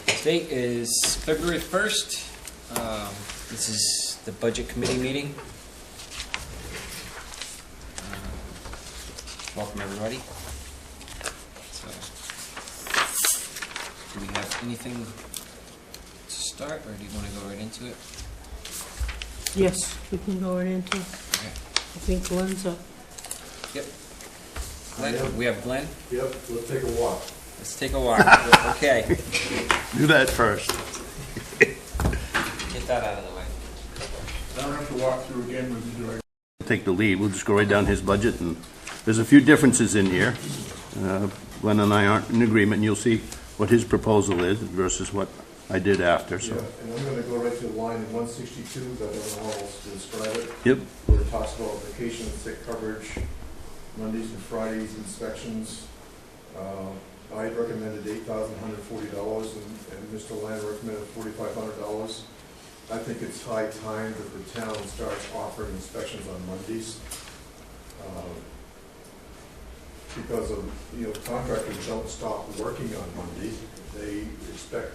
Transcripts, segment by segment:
Today is February 1st. This is the Budget Committee meeting. Welcome, everybody. So, do we have anything to start, or do you want to go right into it? Yes, we can go right into it. Okay. I think Glenn's up. Yep. Glenn, we have Glenn. Yep, let's take a walk. Let's take a walk. Okay. Do that first. Get that out of the way. I don't have to walk through again with you, do I? Take the lead. We'll just go right down his budget, and there's a few differences in here. Glenn and I aren't in agreement, and you'll see what his proposal is versus what I did after. Yeah, So, and I'm gonna go right to line 162, that I don't know how else to describe it, yep. where it talks about vacation and sick coverage, Mondays and Fridays inspections. I recommended $8,140, and Mr. Land recommended $4,500. I think it's high time that the town starts offering inspections on Mondays. Because of, contractors don't stop working on Monday. They expect,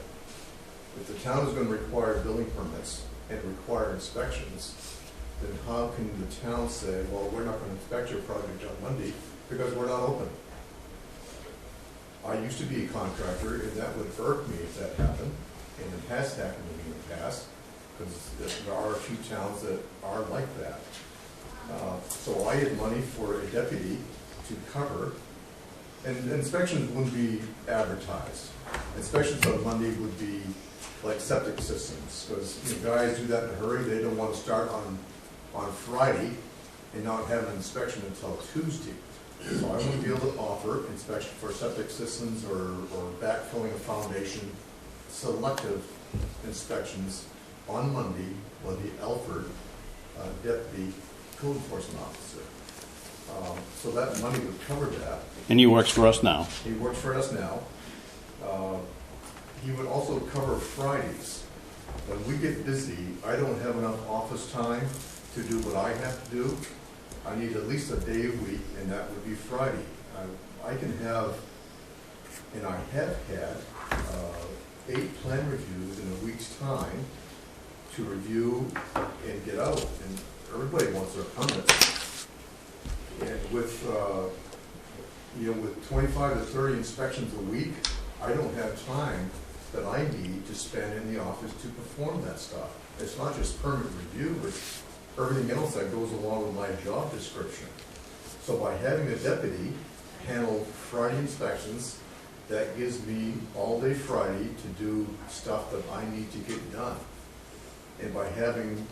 if the town is gonna require building permits and require inspections, then how can the town say, well, we're not gonna inspect your project on Monday because we're not open? I used to be a contractor, and that would irk me if that happened, and it has happened to me in the past, because there are a few towns that are like that. So I had money for a deputy to cover, and inspections wouldn't be advertised. Inspections on Monday would be like septic systems, because guys do that in a hurry. They don't want to start on Friday and not have an inspection until Tuesday. So I wouldn't be able to offer inspection for septic systems or backfilling a foundation, selective inspections on Monday when the Alfred deputy code enforcement officer. So that money would cover that. And he works for us now. He works for us now. He would also cover Fridays. When we get busy, I don't have enough office time to do what I have to do. I need at least a day a week, and that would be Friday. I can have, and I have had, 8 plan reviews in a week's time to review and get out, and everybody wants their permits. And with, with 25 to 30 inspections a week, I don't have time that I need to spend in the office to perform that stuff. It's not just permit review, it's everything else that goes along with my job description. So by having a deputy handle Friday inspections, that gives me all day Friday to do stuff that I need to get done. And by having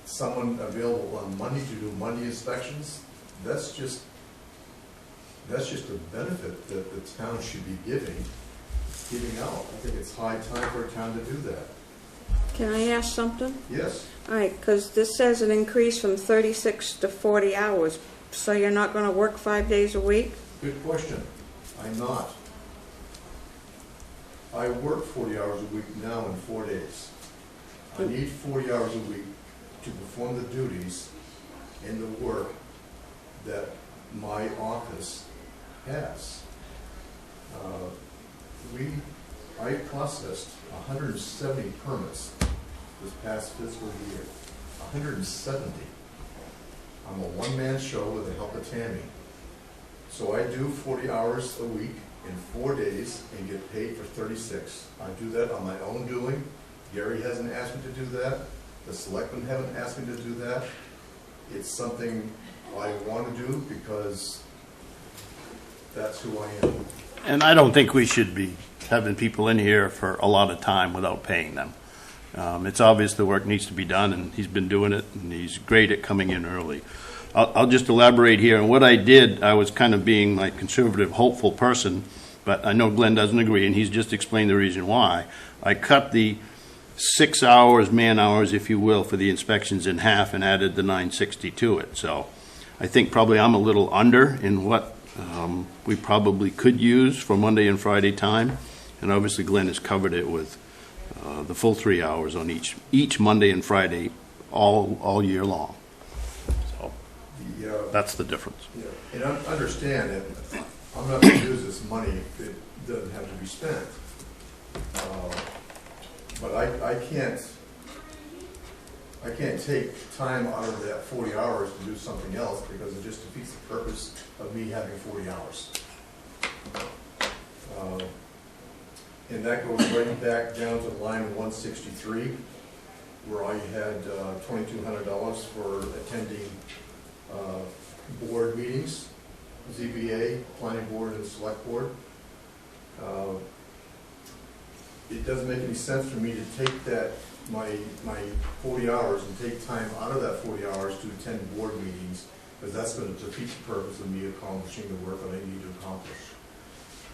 someone available on Monday to do Monday inspections, that's just a benefit that the town should be giving out. I think it's high time for a town to do that. Can I ask something? Yes. All right, because this says an increase from 36 to 40 hours, so you're not going to work 5 days a week? Good question. I'm not. I work 40 hours a week now in 4 days. I need 40 hours a week to perform the duties and the work that my office has. I processed 170 permits this past fiscal year. 170. I'm a one-man show with the help of Tammy. So I do 40 hours a week in 4 days and get paid for 36. I do that on my own doing. Gary hasn't asked me to do that. The selectmen haven't asked me to do that. It's something I want to do because that's who I am. And I don't think we should be having people in here for a lot of time without paying them. It's obvious the work needs to be done, and he's been doing it, and he's great at coming in early. I'll just elaborate here. And what I did, I was kind of being my conservative, hopeful person, but I know Glenn doesn't agree, and he's just explained the reason why. I cut the 6 hours, man hours, if you will, for the inspections in half and added the 960 to it. So I think probably I'm a little under in what we probably could use for Monday and Friday time. And obviously Glenn has covered it with the full 3 hours on each Monday and Friday all year long. So that's the difference. Yeah. And understand that I'm not going to use this money doesn't have to be spent. But I can't take time out of that 40 hours to do something else, because it just defeats the purpose of me having 40 hours. And that goes right back down to line 163, where I had $2,200 for attending board meetings, ZBA, planning board, and select board. It doesn't make any sense for me to take that, my 40 hours, and take time out of that 40 hours to attend board meetings, because that's going to defeat the purpose of me accomplishing the work that I need to accomplish.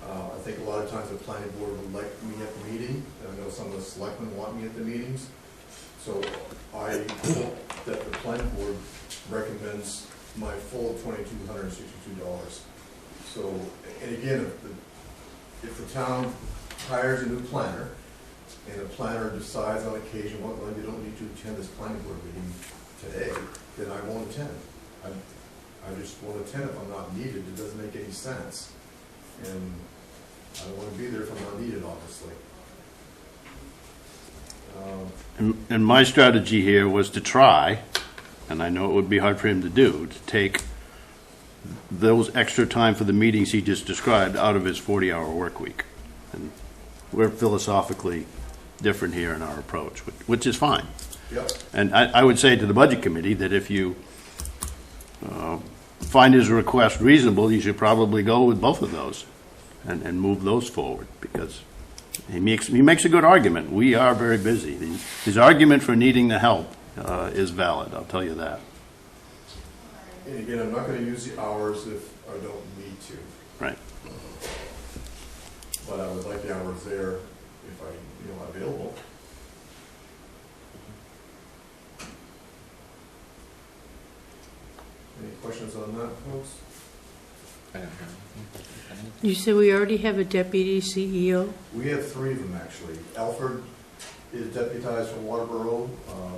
I think a lot of times the planning board would like me at the meeting, and I know some of the selectmen want me at the meetings. So I hope that the planning board recommends my full $2,262. So, and again, if the town hires a new planner, and the planner decides on occasion, well, Glenn, you don't need to attend this planning board meeting today, then I won't attend. I just won't attend if I'm not needed. It doesn't make any sense. And I don't want to be there if I'm not needed, obviously. And my strategy here was to try, and I know it would be hard for him to do, to take those extra time for the meetings he just described out of his 40-hour work week. And we're philosophically different here in our approach, which is fine. Yep. And I would say to the Budget Committee that if you find his request reasonable, you should probably go with both of those and move those forward, because he makes a good argument. We are very busy. His argument for needing the help is valid, I'll tell you that. And again, I'm not going to use the hours if I don't need to. Right. But I would like the hours there if I, available. Any questions on that, folks? I don't know. You said we already have a deputy CEO? We have 3 of them, actually. Alfred is deputized for Waterboro,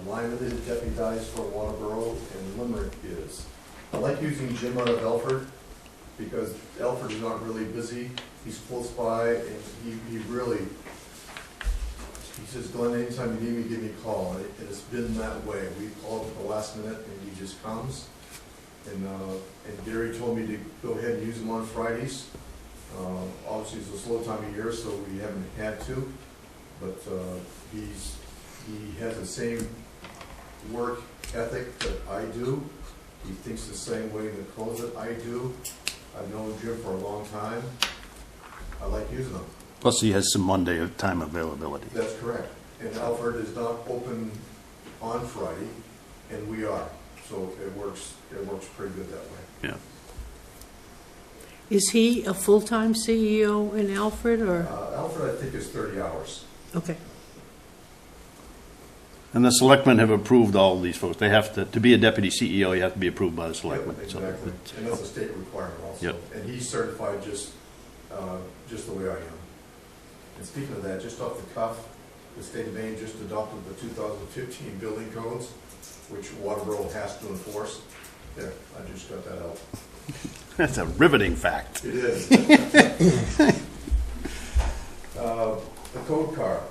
Lyman is deputized for Waterboro, and Limerick is. I like using Jim out of Alfred, because Alfred is not really busy. He's close by, and he really, he says, Glenn, anytime you need me, give me a call. And it's been that way. We called at the last minute, and he just comes. And Gary told me to go ahead and use him on Fridays. Obviously, it's a slow time of year, so we haven't had to. But he has the same work ethic that I do. He thinks the same way in the clothes that I do. I've known Jim for a long time. I like using him. Plus, he has some Monday time availability. That's correct. And Alfred is not open on Friday, and we are. So it works pretty good that way. Yeah. Is he a full-time CEO in Alfred, or? Alfred, I think, is 30 hours. Okay. And the selectmen have approved all of these folks. They have to be a deputy CEO, you have to be approved by the selectmen. Yep, So exactly. it's- And that's a state requirement also. Yep. And he's certified just the way I am. And speaking of that, just off the cuff, the state of Maine just adopted the 2015 building codes, which Waterboro has to enforce. There, I just got that out. That's a riveting fact. It is. The code car.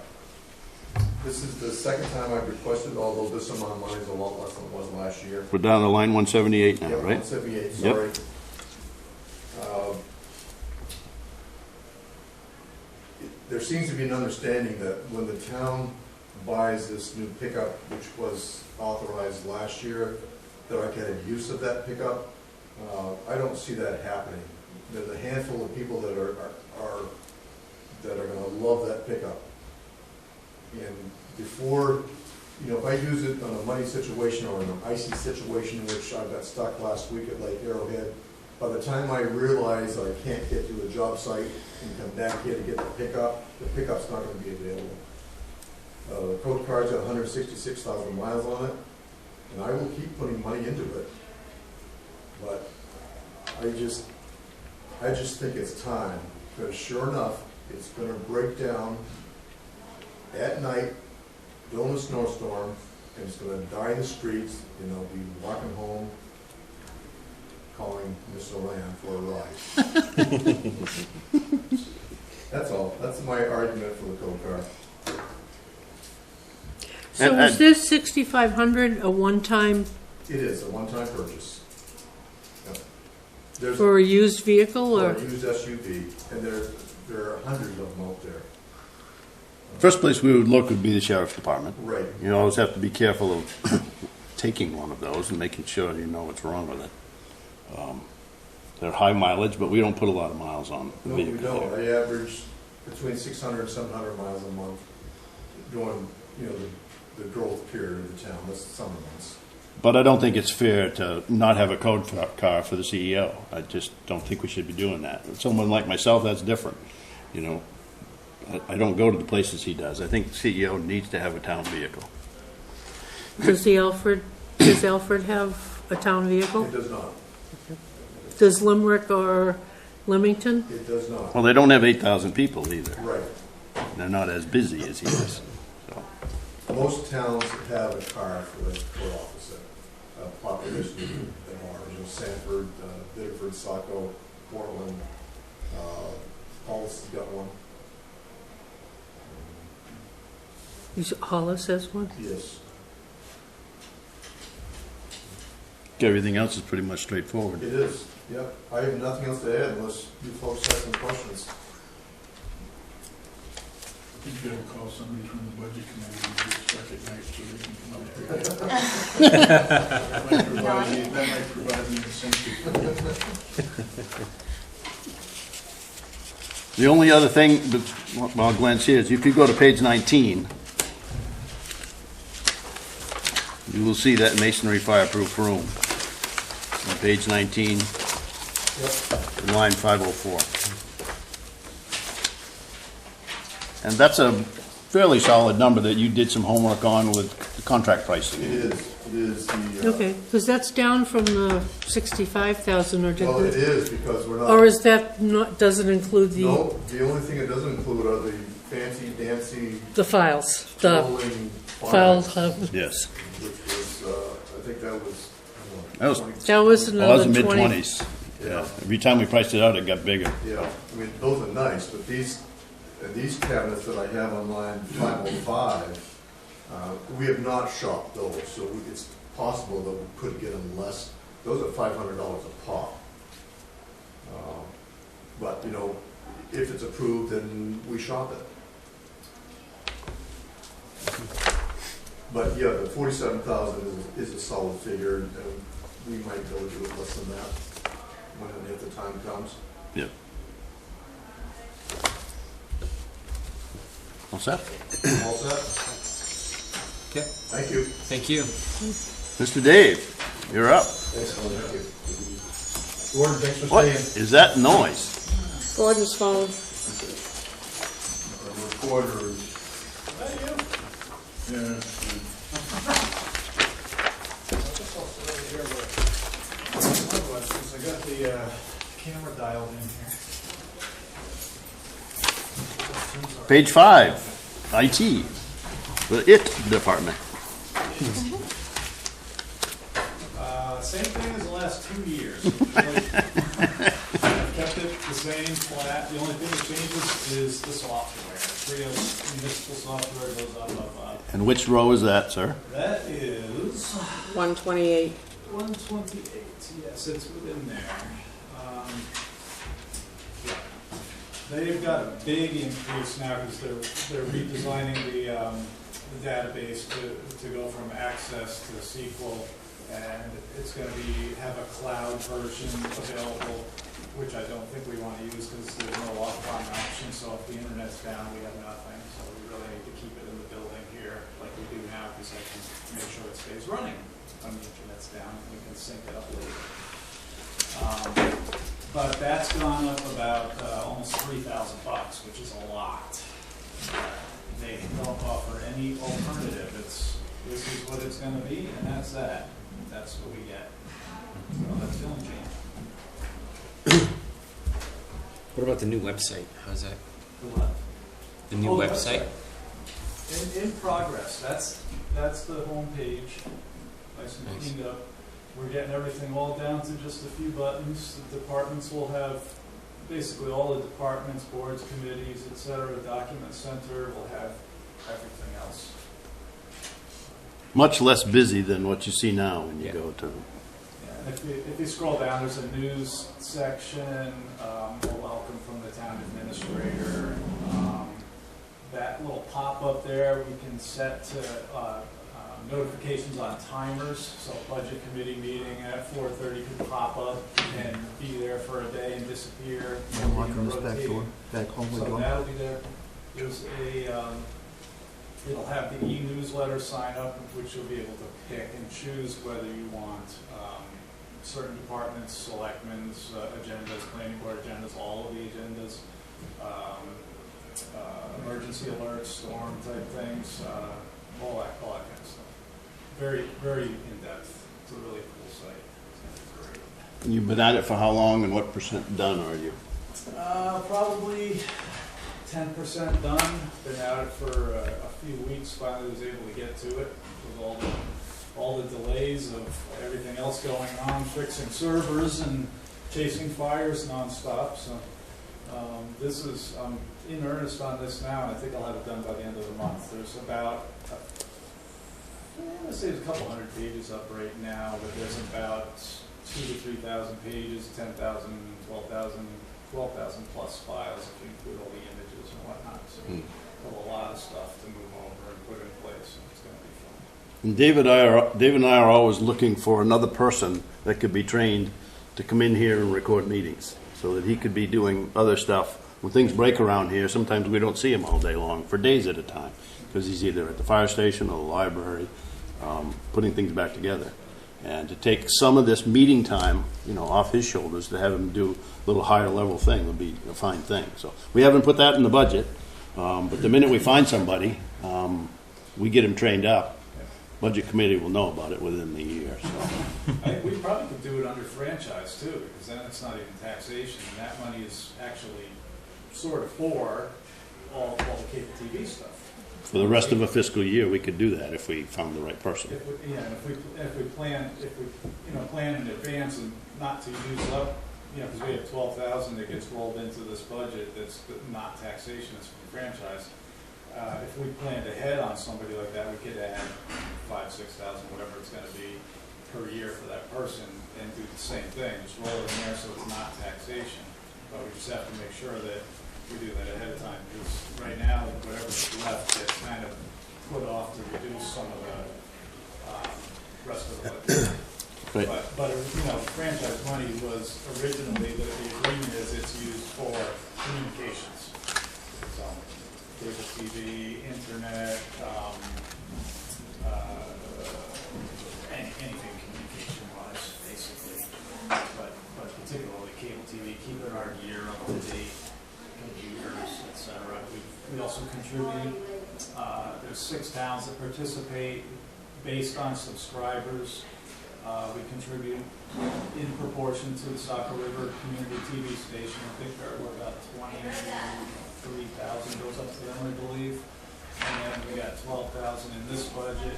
This is the second time I've requested, although this amount of money is a lot less than it was last year. We're down to line 178 now, Yep, right? 178, Yep. sorry. There seems to be an understanding that when the town buys this new pickup, which was authorized last year, that I get a use of that pickup. I don't see that happening. There's a handful of people that are gonna love that pickup. And before, if I use it on a muddy situation or in an icy situation, which I got stuck last week at Lake Arrowhead, by the time I realize I can't get to a job site and come back here to get the pickup's not gonna be available. The code car's got 166,000 miles on it, and I will keep putting money into it. But I just think it's time, because sure enough, it's gonna break down at night, during a snowstorm, and it's gonna die in the streets, and I'll be walking home, calling Miss Oran for a ride. That's all. That's my argument for the code car. So And- was this 6,500 a one-time It is a one-time purchase. Yep. There's for a used vehicle, for or? a used SUV, and there are hundreds of them out there. First place we would look would be the sheriff's department. Right. You always have to be careful of taking one of those and making sure you know what's wrong with it. They're high mileage, but we don't put a lot of miles on the No, we vehicle. don't. I average between 600 and 700 miles a month during, the growth period of the town. That's the summer months. But I don't think it's fair to not have a code car for the CEO. I just don't think we should be doing that. Someone like myself, that's different. I don't go to the places he does. I think the CEO needs to have a town vehicle. Does Alfred have a town vehicle? It does not. Does Limerick or Leamington? It does not. Well, they don't have 8,000 people either. Right. They're not as busy as he is. So. Most towns have a car for the court officer. Population that are, Sanford, Biddeford, Saco, Portland, Hollis has got one. Hollis has one? Yes. Everything else is pretty much straightforward. It is, yep. I have nothing else to add unless you folks have some questions. You gotta call somebody from the budget committee and get stuck at night so they can come up here. That might provide me incentive. The only other thing, while Glenn's here, is if you go to page 19, you will see that masonry fireproof room. On page 19, line 504. And that's a fairly solid number that you did some homework on with the contract pricing. It is the. Okay, because that's down from the 65,000, or Well, it is because we're not. or is that not, doesn't include No, the only thing it doesn't include are the fancy dancy the files, the rolling file files, hub? Yes. which was, I think that was. That was- 20 That was Well, that was another the 20. mid-20s. Yeah. Every time we priced it out, it got bigger. Yeah, I mean, those are nice, but these cabinets that I have on line 505, we have not shopped those, so it's possible that we could get them less. Those are $500 a pop. But, if it's approved, then we shop it. But yeah, the 47,000 is a solid figure, and we might be able to do it less than that if the time comes. Yeah. All set? All set? Okay, Thank you. thank you. Mr. Dave, you're up. Excellent, thank you. Gordon, thanks for What staying. is that noise? Gordon's phone. Recorders. Yeah. I got the camera dialed in here. Page 5, IT, the IT department. Same thing as the last 2 years. I've kept it the same, flat. The only thing that changes is the software. Trio municipal software goes up. And which row is that, sir? That is 128. 128. Yes, it's within there. Yeah. They've got a big increase now because they're redesigning the database to go from Access to SQL, and it's going to have a cloud version available, which I don't think we want to use because there's no offline option. So if the internet's down, we have nothing. So we really need to keep it in the building here like we do now, because I can make sure it stays running when the internet's down. We can sync it up later. But that's gone up about almost $3,000, which is a lot. They don't offer any alternative. This is what it's going to be, and that's that. That's what we get. So that's going to change. What about the new website? How's that? The what? The new Oh, website? In progress. That's the home page. Nice and cleaned up. We're getting everything all down to just a few buttons. The departments will have basically all the departments, boards, committees, et cetera. Document Center will have everything else. Much less busy than what you see now when you Yeah. go to. Yeah, and if you scroll down, there's a news section, a welcome from the town administrator. That little pop-up there, we can set to notifications on timers. So budget committee meeting at 4:30 could pop up and be there for a day and disappear. Unlocking this back Rotating. door, back hallway So door. that'll be there. There's it'll have the e-newsletter sign up, which you'll be able to pick and choose whether you want certain departments, selectmen's agendas, planning board agendas, all of the agendas, emergency alerts, storm type things, all that kind of stuff. Very, very in-depth. It's a really cool site. It's great. You've been at it for how long and what % done are you? Probably 10% done. Been at it for a few weeks. Finally was able to get to it with all the delays of everything else going on, fixing servers and chasing fires nonstop. So I'm in earnest on this now, and I think I'll have it done by the end of the month. There's about, let's say there's a couple hundred pages up right now, but there's about 2,000 to 3,000 pages, 10,000, 12,000 plus files if you include all the images and whatnot. So a lot of stuff to move over and put in place. It's going to be fun. And Dave and I are always looking for another person that could be trained to come in here and record meetings so that he could be doing other stuff. When things break around here, sometimes we don't see him all day long for days at a time because he's either at the fire station or the library putting things back together. And to take some of this meeting time, off his shoulders to have him do a little higher level thing would be a fine thing. So we haven't put that in the budget, but the minute we find somebody, we get him trained up. Budget committee will know about it within the year. So. We probably could do it under franchise too, because then it's not even taxation, and that money is actually sort of for all the cable TV stuff. For the rest of a fiscal year, we could do that if we found the right person. If we plan in advance and not to use up, because we have 12,000 that gets rolled into this budget that's not taxation, it's from franchise. If we planned ahead on somebody like that, we could add 5,000, 6,000, whatever it's going to be per year for that person, and do the same thing. Just roll it in there so it's not taxation. But we just have to make sure that we do that ahead of time, because right now, whatever's left gets kind of put off to reduce some of the rest of the budget. Right. But franchise money was originally, the agreement is it's used for communications. So, cable TV, internet, anything communication-wise, basically. But particularly cable TV, keeping our gear up to date, computers, etc. We also contribute. There's 6 towns that participate based on subscribers. We contribute in proportion to the Saco River Community TV station. I think we're about 23,000 goes up to them, I believe. And then we got 12,000 in this budget.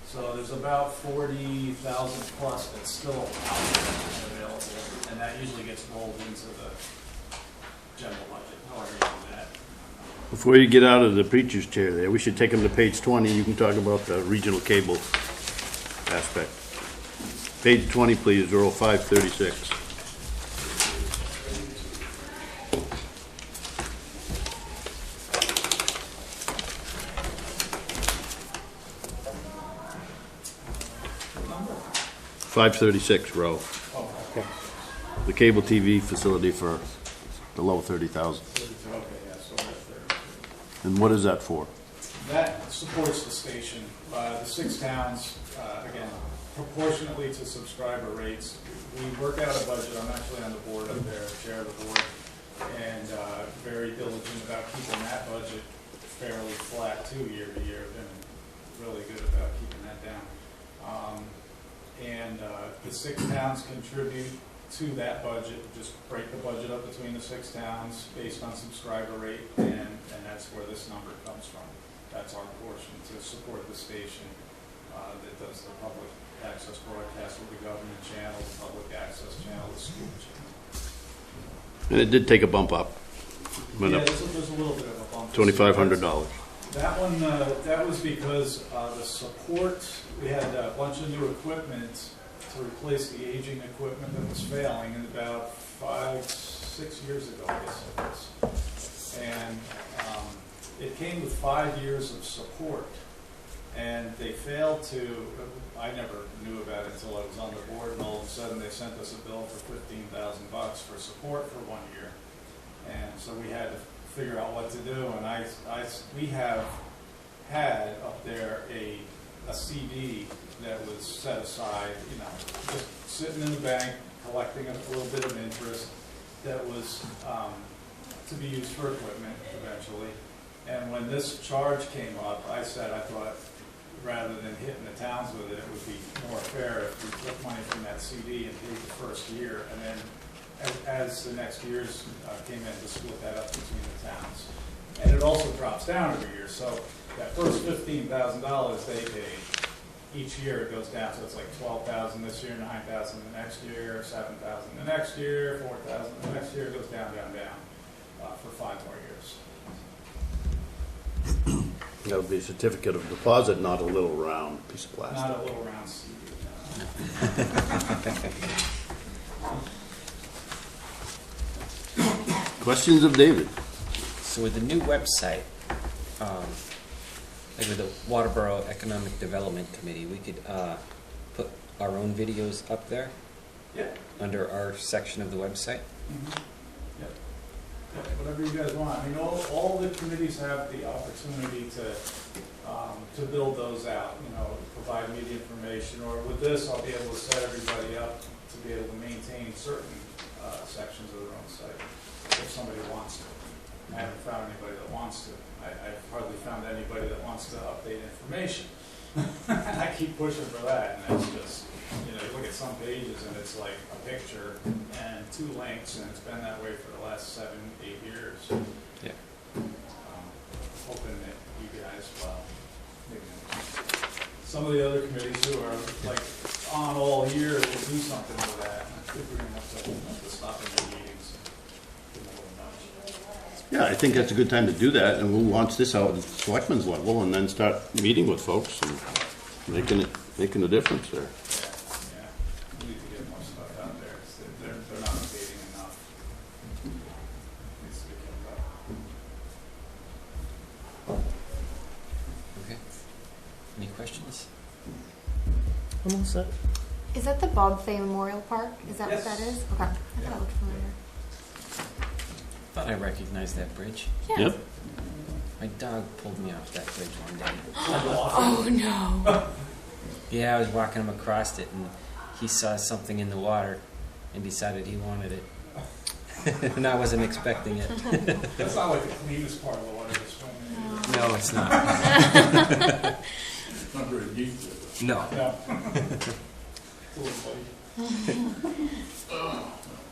So there's about 40,000 plus that's still available, and that usually gets rolled into the general budget. However you do that. Before you get out of the preacher's chair there, we should take him to page 20. You can talk about the regional cable aspect. Page 20, please, roll 536. Number? 536, row. Oh, okay. The cable TV facility for below 30,000. Okay, yeah, so that's there. And what is that for? That supports the station. The 6 towns, again, proportionately to subscriber rates. We work out a budget. I'm actually on the board up there, chair of the board, and very diligent about keeping that budget fairly flat too, year to year. Been really good about keeping that down. The 6 towns contribute to that budget. Just break the budget up between the 6 towns based on subscriber rate, and that's where this number comes from. That's our portion to support the station that does the public access broadcast with the government channel, the public access channel, the school channel. And it did take a bump up. Went Yeah, up there's a little bit of a bump. $2,500. That one, that was because the support, we had a bunch of new equipment to replace the aging equipment that was failing in about 6 years ago, I guess it was. And it came with 5 years of support. And they failed to, I never knew about it until I was on the board, and all of a sudden they sent us a bill for $15,000 for support for 1 year. And so we had to figure out what to do, and we have had up there a CD that was set aside, you know, just sitting in the bank, collecting a little bit of interest that was to be used for equipment eventually. And when this charge came up, I thought, rather than hitting the towns with it, it would be more fair if we took money from that CD and paid the first year, and then as the next years came in, to split that up between the towns. And it also drops down every year, so that first $15,000 they paid, each year it goes down, so it's like $12,000 this year, $9,000 the next year, $7,000 the next year, $4,000 the next year, it goes down, down, down, for 5 more years. That would be a certificate of deposit, not a little round piece of plastic. Not a little round CD, Questions of David? So with the new website, like with the Waterboro Economic Development Committee, we could put our own videos up there Yeah. under our section of the website. Yep. Yeah, whatever you guys want. I mean, all the committees have the opportunity to build those out, you know, provide me the information, or with this, I'll be able to set everybody up to be able to maintain certain sections of their own site, if somebody wants to. I haven't found anybody that wants to. I've hardly found anybody that wants to update information. I keep pushing for that, and it's just, you know, you look at some pages and it's like a picture and 2 links, and it's been that way for the last 7, 8 years. Yeah. Hoping that you guys, well, maybe not. Some of the other committees who are like on all year will do something with that. I think we're gonna have to stop in the meetings. Give them a little nudge. Yeah, I think that's a good time to do that, and we'll launch this out at the selectmen's level, and then start meeting with folks and making a difference there. Yeah, we need to get more stuff out there. They're not updating enough. Needs to be kept up. Okay. Any questions? Almost set. Is that the Bob Fay Memorial Park? Is that Yes. what that is? Okay. I thought it looked familiar. Thought I recognized that bridge. Yeah. Yep. My dog pulled me off that bridge one day. Oh no. Yeah, I was walking him across it, and he saw something in the water and decided he wanted it. And I wasn't expecting it. That's not like the cleanest part of the water to swim in. No, it's not. It's not very deep. No. No. Little buddy.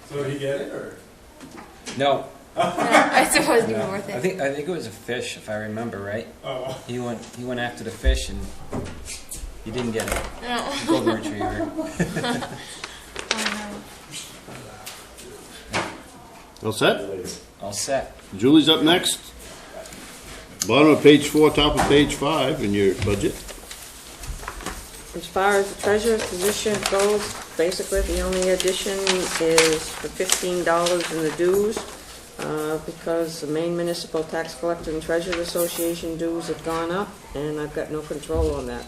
So did he get it, or? No. I suppose No. even worth I it. think it was a fish, if I remember right. Oh, He went after the fish, and he didn't get it. No. Golden retriever. Oh All set? All set. Julie's up next. Bottom of page 4, top of page 5 in your budget. As far as the treasurer's position goes, basically the only addition is for $15 in the dues, because the Maine Municipal Tax Collector and Treasurer Association dues have gone up, and I've got no control on that.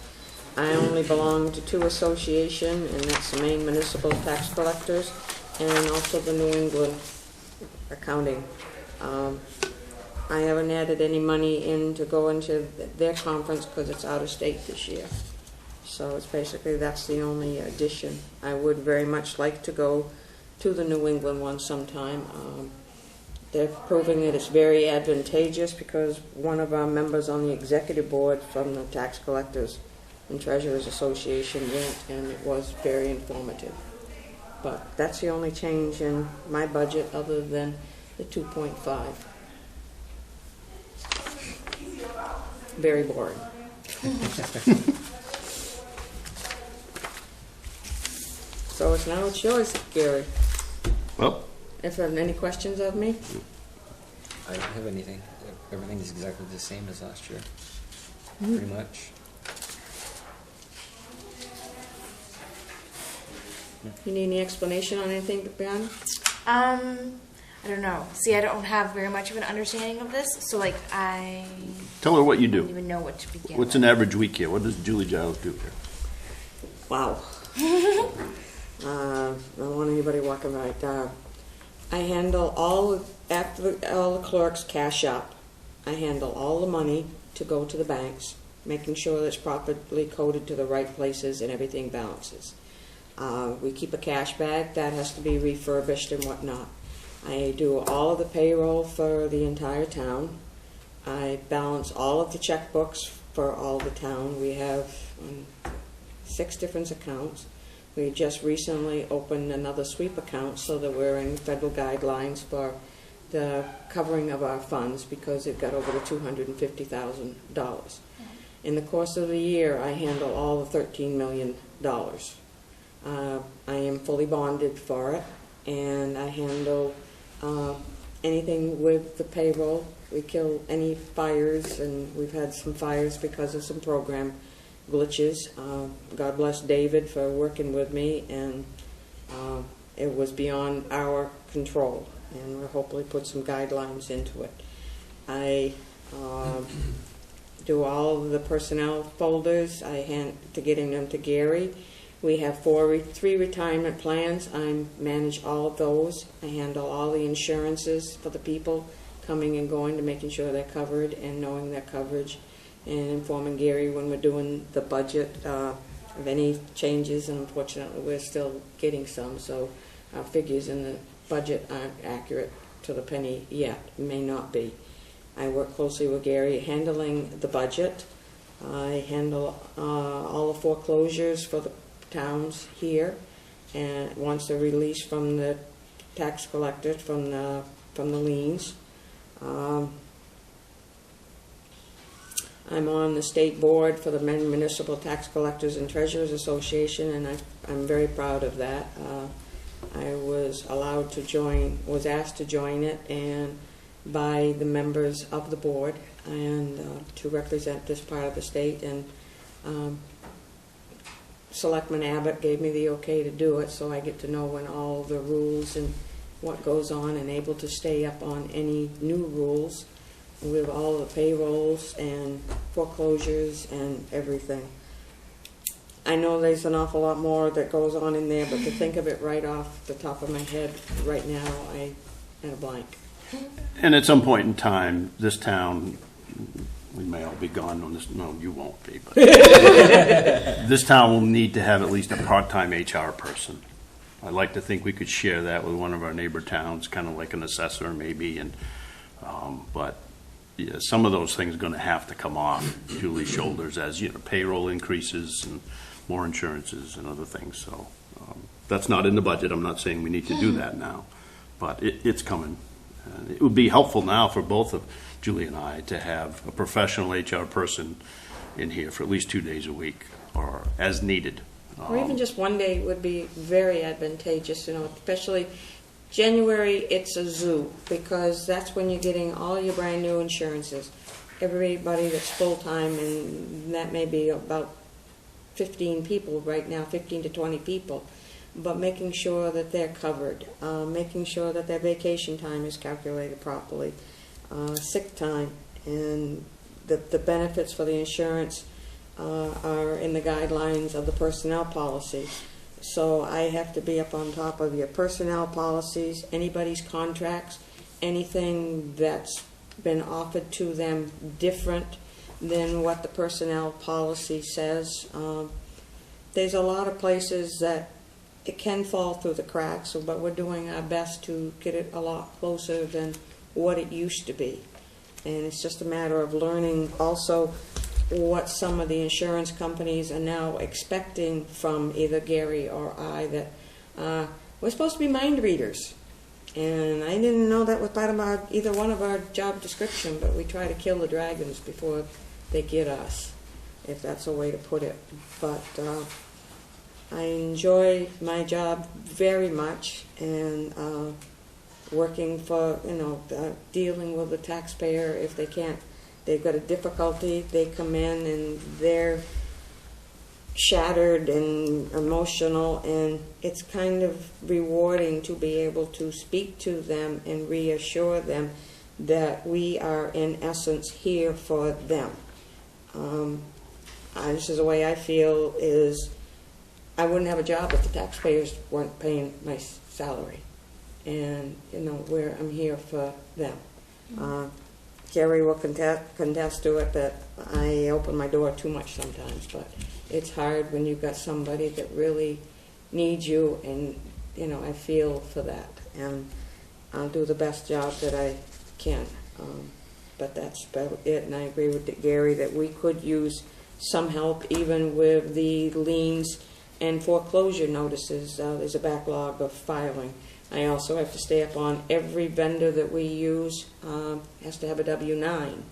I only belong to 2 associations, and that's the Maine Municipal Tax Collectors and also the New England Accounting. I haven't added any money in to go into their conference because it's out of state this year. So it's basically, that's the only addition. I would very much like to go to the New England one sometime. They're proving that it's very advantageous because one of our members on the executive board from the Tax Collectors and Treasurers Association went, and it was very informative. But that's the only change in my budget other than the 2.5. Very boring. So it's now it's yours, Gary. Well, if there are any questions of me? I don't have anything. Everything is exactly the same as last year, pretty much. You need any explanation on anything, Brianna? I don't know. See, I don't have very much of an understanding of this, so like I Tell her what you don't do. even know what to begin What's with. an average week here? What does Julie Giles do here? Wow. I don't want anybody walking right. I handle all the clerks cash up. I handle all the money to go to the banks, making sure that it's properly coded to the right places and everything balances. We keep a cash bag that has to be refurbished and whatnot. I do all of the payroll for the entire town. I balance all of the checkbooks for all the town. We have 6 different accounts. We just recently opened another sweep account so that we're in federal guidelines for the covering of our funds because it got over to $250,000. In the course of the year, I handle all the $13 million. I am fully bonded for it, and I handle anything with the payroll. We kill any fires, and we've had some fires because of some program glitches. God bless David for working with me, and it was beyond our control, and we'll hopefully put some guidelines into it. I do all of the personnel folders. I hand to getting them to Gary. We have 3 retirement plans. I manage all of those. I handle all the insurances for the people coming and going to making sure they're covered and knowing their coverage and informing Gary when we're doing the budget of any changes. And unfortunately, we're still getting some, so our figures in the budget aren't accurate to the penny yet. May not be. I work closely with Gary handling the budget. I handle all the foreclosures for the towns here, and once they're released from the tax collectors from the liens. I'm on the state board for the Municipal Tax Collectors and Treasurers Association, and I'm very proud of that. I was allowed to join, was asked to join it, and by the members of the board, and to represent this part of the state. And Selectman Abbott gave me the okay to do it, so I get to know when all the rules and what goes on, and able to stay up on any new rules with all the payrolls and foreclosures and everything. I know there's an awful lot more that goes on in there, but to think of it right off the top of my head right now, I had a blank. And at some point in time, this town, we may all be gone on this, no, you won't be, but this town will need to have at least a part-time HR person. I'd like to think we could share that with one of our neighbor towns, kind of like an assessor maybe, and but yeah, some of those things are going to have to come off Julie's shoulders as payroll increases and more insurances and other things. So that's not in the budget. I'm not saying we need to do that now, but it's coming. And it would be helpful now for both of Julie and I to have a professional HR person in here for at least 2 days a week or as needed. Or even just one day would be very advantageous, especially January, it's a zoo, because that's when you're getting all your brand new insurances. Everybody that's full-time, and that may be about 15 people right now, 15 to 20 people, but making sure that they're covered, making sure that their vacation time is calculated properly, sick time, and the benefits for the insurance are in the guidelines of the personnel policy. So I have to be up on top of your personnel policies, anybody's contracts, anything that's been offered to them different than what the personnel policy says. There's a lot of places that it can fall through the cracks, but we're doing our best to get it a lot closer than what it used to be. And it's just a matter of learning also what some of the insurance companies are now expecting from either Gary or I, that we're supposed to be mind readers. And I didn't know that was part of either one of our job description, but we try to kill the dragons before they get us, if that's a way to put it. But I enjoy my job very much, and working for, dealing with the taxpayer. If they can't, they've got a difficulty, they come in and they're shattered and emotional, and it's kind of rewarding to be able to speak to them and reassure them that we are in essence here for them. This is the way I feel, is I wouldn't have a job if the taxpayers weren't paying my salary. And, I'm here for them. Gary will contest to it that I open my door too much sometimes, but it's hard when you've got somebody that really needs you, and, I feel for that. And I'll do the best job that I can. But that's about it, and I agree with Gary that we could use some help even with the liens and foreclosure notices. There's a backlog of filing. I also have to stay up on every vendor that we use has to have a W-9.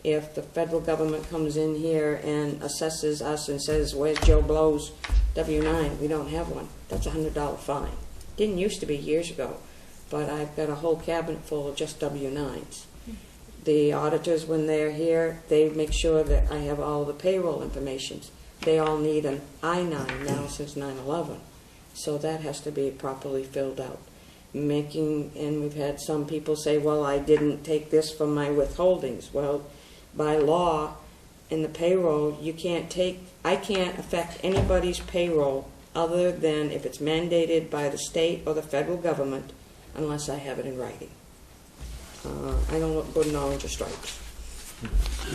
If the federal government comes in here and assesses us and says, where's Joe Blow's W-9? We don't have one. That's a $100 fine. Didn't used to be years ago, but I've got a whole cabinet full of just W-9s. The auditors, when they're here, they make sure that I have all the payroll information. They all need an I-9 now since 9/11. So that has to be properly filled out. And we've had some people say, well, I didn't take this from my withholdings. Well, by law, in the payroll, I can't affect anybody's payroll other than if it's mandated by the state or the federal government, unless I have it in writing. I don't look good in orange or stripes.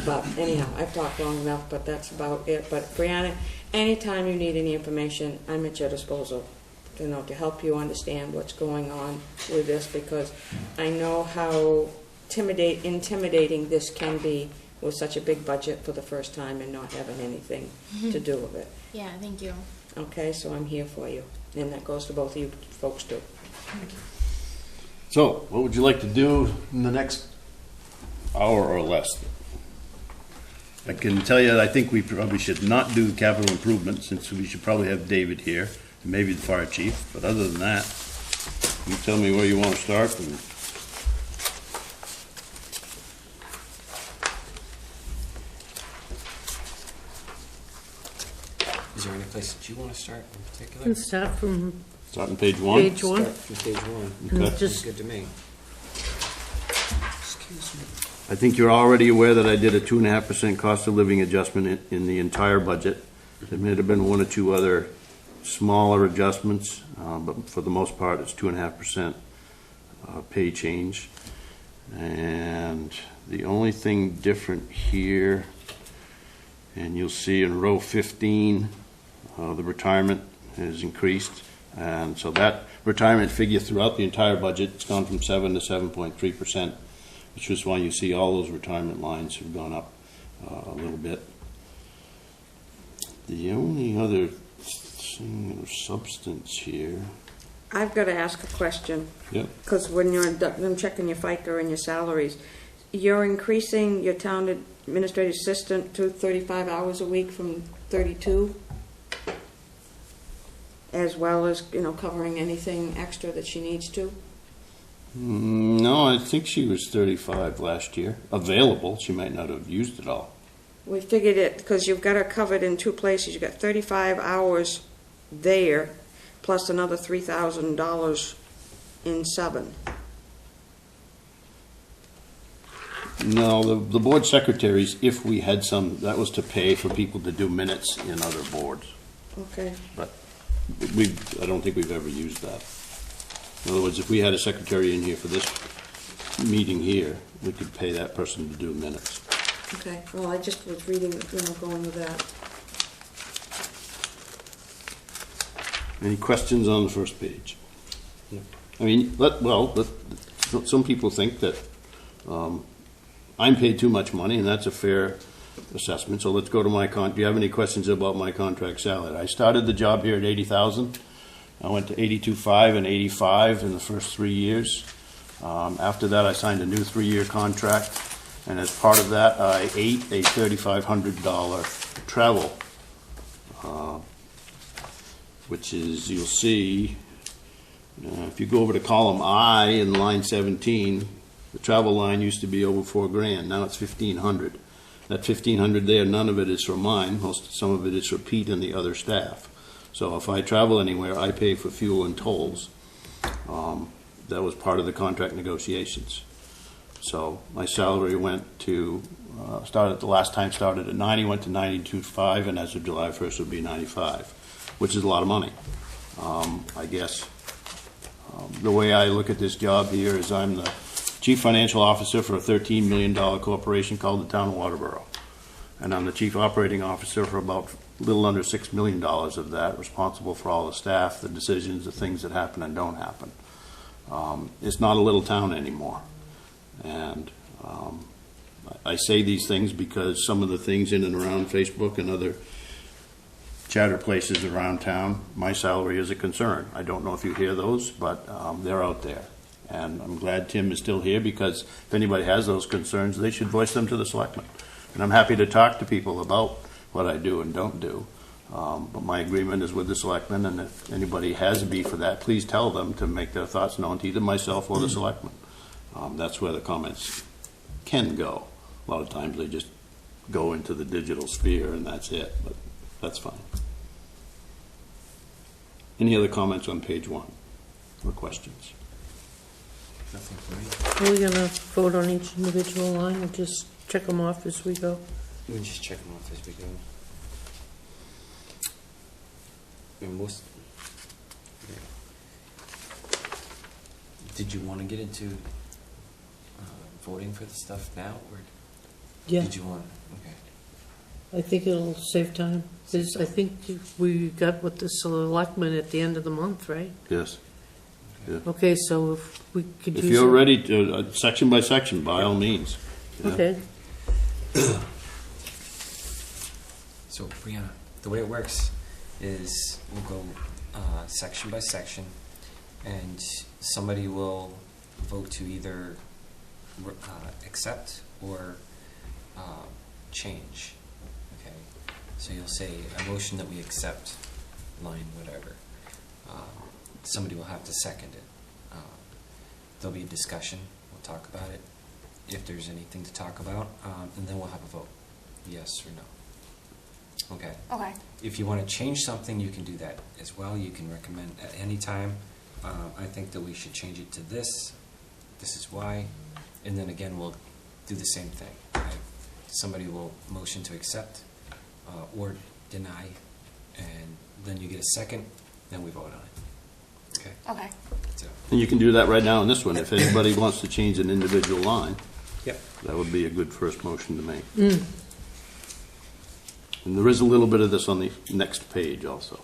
But anyhow, I've talked long enough, but that's about it. But Brianna, anytime you need any information, I'm at your disposal, to help you understand what's going on with this, because I know how intimidating this can be with such a big budget for the first time and not having anything to do with it. Yeah, thank you. Okay, so I'm here for you. And that goes to both of you folks too. So, what would you like to do in the next hour or less? I can tell you that I think we probably should not do capital improvement, since we should probably have David here, and maybe the fire chief. But other than that, you tell me where you want to start. And Is there any place that you want to start in particular? And start from start on page one. page one. Start from page one. Okay. That's Just good to me. Excuse me. I think you're already aware that I did a 2.5% cost of living adjustment in the entire budget. There may have been one or two other smaller adjustments, but for the most part, it's 2.5% pay change. And the only thing different here, and you'll see in row 15, the retirement has increased. And so that retirement figure throughout the entire budget, it's gone from 7 to 7.3%, which is why you see all those retirement lines have gone up a little bit. The only other thing of substance here. I've got to ask a question. Yep. Because when I'm checking your FICA and your salaries, you're increasing your town administrative assistant to 35 hours a week from 32, as well as, covering anything extra that she needs to? No, I think she was 35 last year. Available. She might not have used it all. We figured it, because you've got her covered in two places. You've got 35 hours there, plus another $3,000 in 7. No, the board secretaries, if we had some, that was to pay for people to do minutes in other boards. Okay. But I don't think we've ever used that. In other words, if we had a secretary in here for this meeting here, we could pay that person to do minutes. Okay. Well, I just was reading, going with that. Any questions on the first page? No. I mean, some people think that I'm paid too much money, and that's a fair assessment. So let's go to my do you have any questions about my contract salary? I started the job here at $80,000. I went to $82,500 and $85,000 in the first 3 years. After that, I signed a new 3-year contract, and as part of that, I ate a $3,500 travel, which is, you'll see, If you go over to column I in line 17, the travel line used to be over $4,000. Now it's 1,500. That 1,500 there, none of it is for mine. Some of it is for Pete and the other staff. So if I travel anywhere, I pay for fuel and tolls. That was part of the contract negotiations. So my salary went to the last time started at 90, went to 92.5, and as of July 1st would be 95, which is a lot of money. I guess the way I look at this job here is I'm the chief financial officer for a $13 million corporation called the Town of Waterboro. And I'm the chief operating officer for about a little under $6 million of that, responsible for all the staff, the decisions, the things that happen and don't happen. It's not a little town anymore. And I say these things because some of the things in and around Facebook and other chatter places around town, my salary is a concern. I don't know if you hear those, but they're out there. And I'm glad Tim is still here, because if anybody has those concerns, they should voice them to the selectmen. And I'm happy to talk to people about what I do and don't do. But my agreement is with the selectmen, and if anybody has a beef for that, please tell them to make their thoughts known to either myself or the selectmen. That's where the comments can go. A lot of times they just go into the digital sphere and that's it, but that's fine. Any other comments on page 1 or questions? Nothing for me. Are we gonna vote on each individual line or just check them off as we go? We can just check them off as we go. Most. Did you want to get into voting for the stuff now, or Yeah, did you want? Okay. I think it'll save time. I think we got with the selectmen at the end of the month, right? Yes. Okay, so if we could If use. you're ready to, section by section, by all means. Yeah. Okay, So Brianna, the way it works is we'll go section by section, and somebody will vote to either accept or change. Okay, so you'll say a motion that we accept line whatever. Somebody will have to second it. There'll be a discussion. We'll talk about it if there's anything to talk about, and then we'll have a vote, yes or no. Okay. Okay. If you want to change something, you can do that as well. You can recommend at any time. I think that we should change it to this. This is why. And then again, we'll do the same thing. Right? Somebody will motion to accept or deny, and then you get a second, then we vote on it. Okay? Okay. So, And you can do that right now in this one. If anybody wants to change an individual line, yep. that would be a good first motion to make. And there is a little bit of this on the next page also.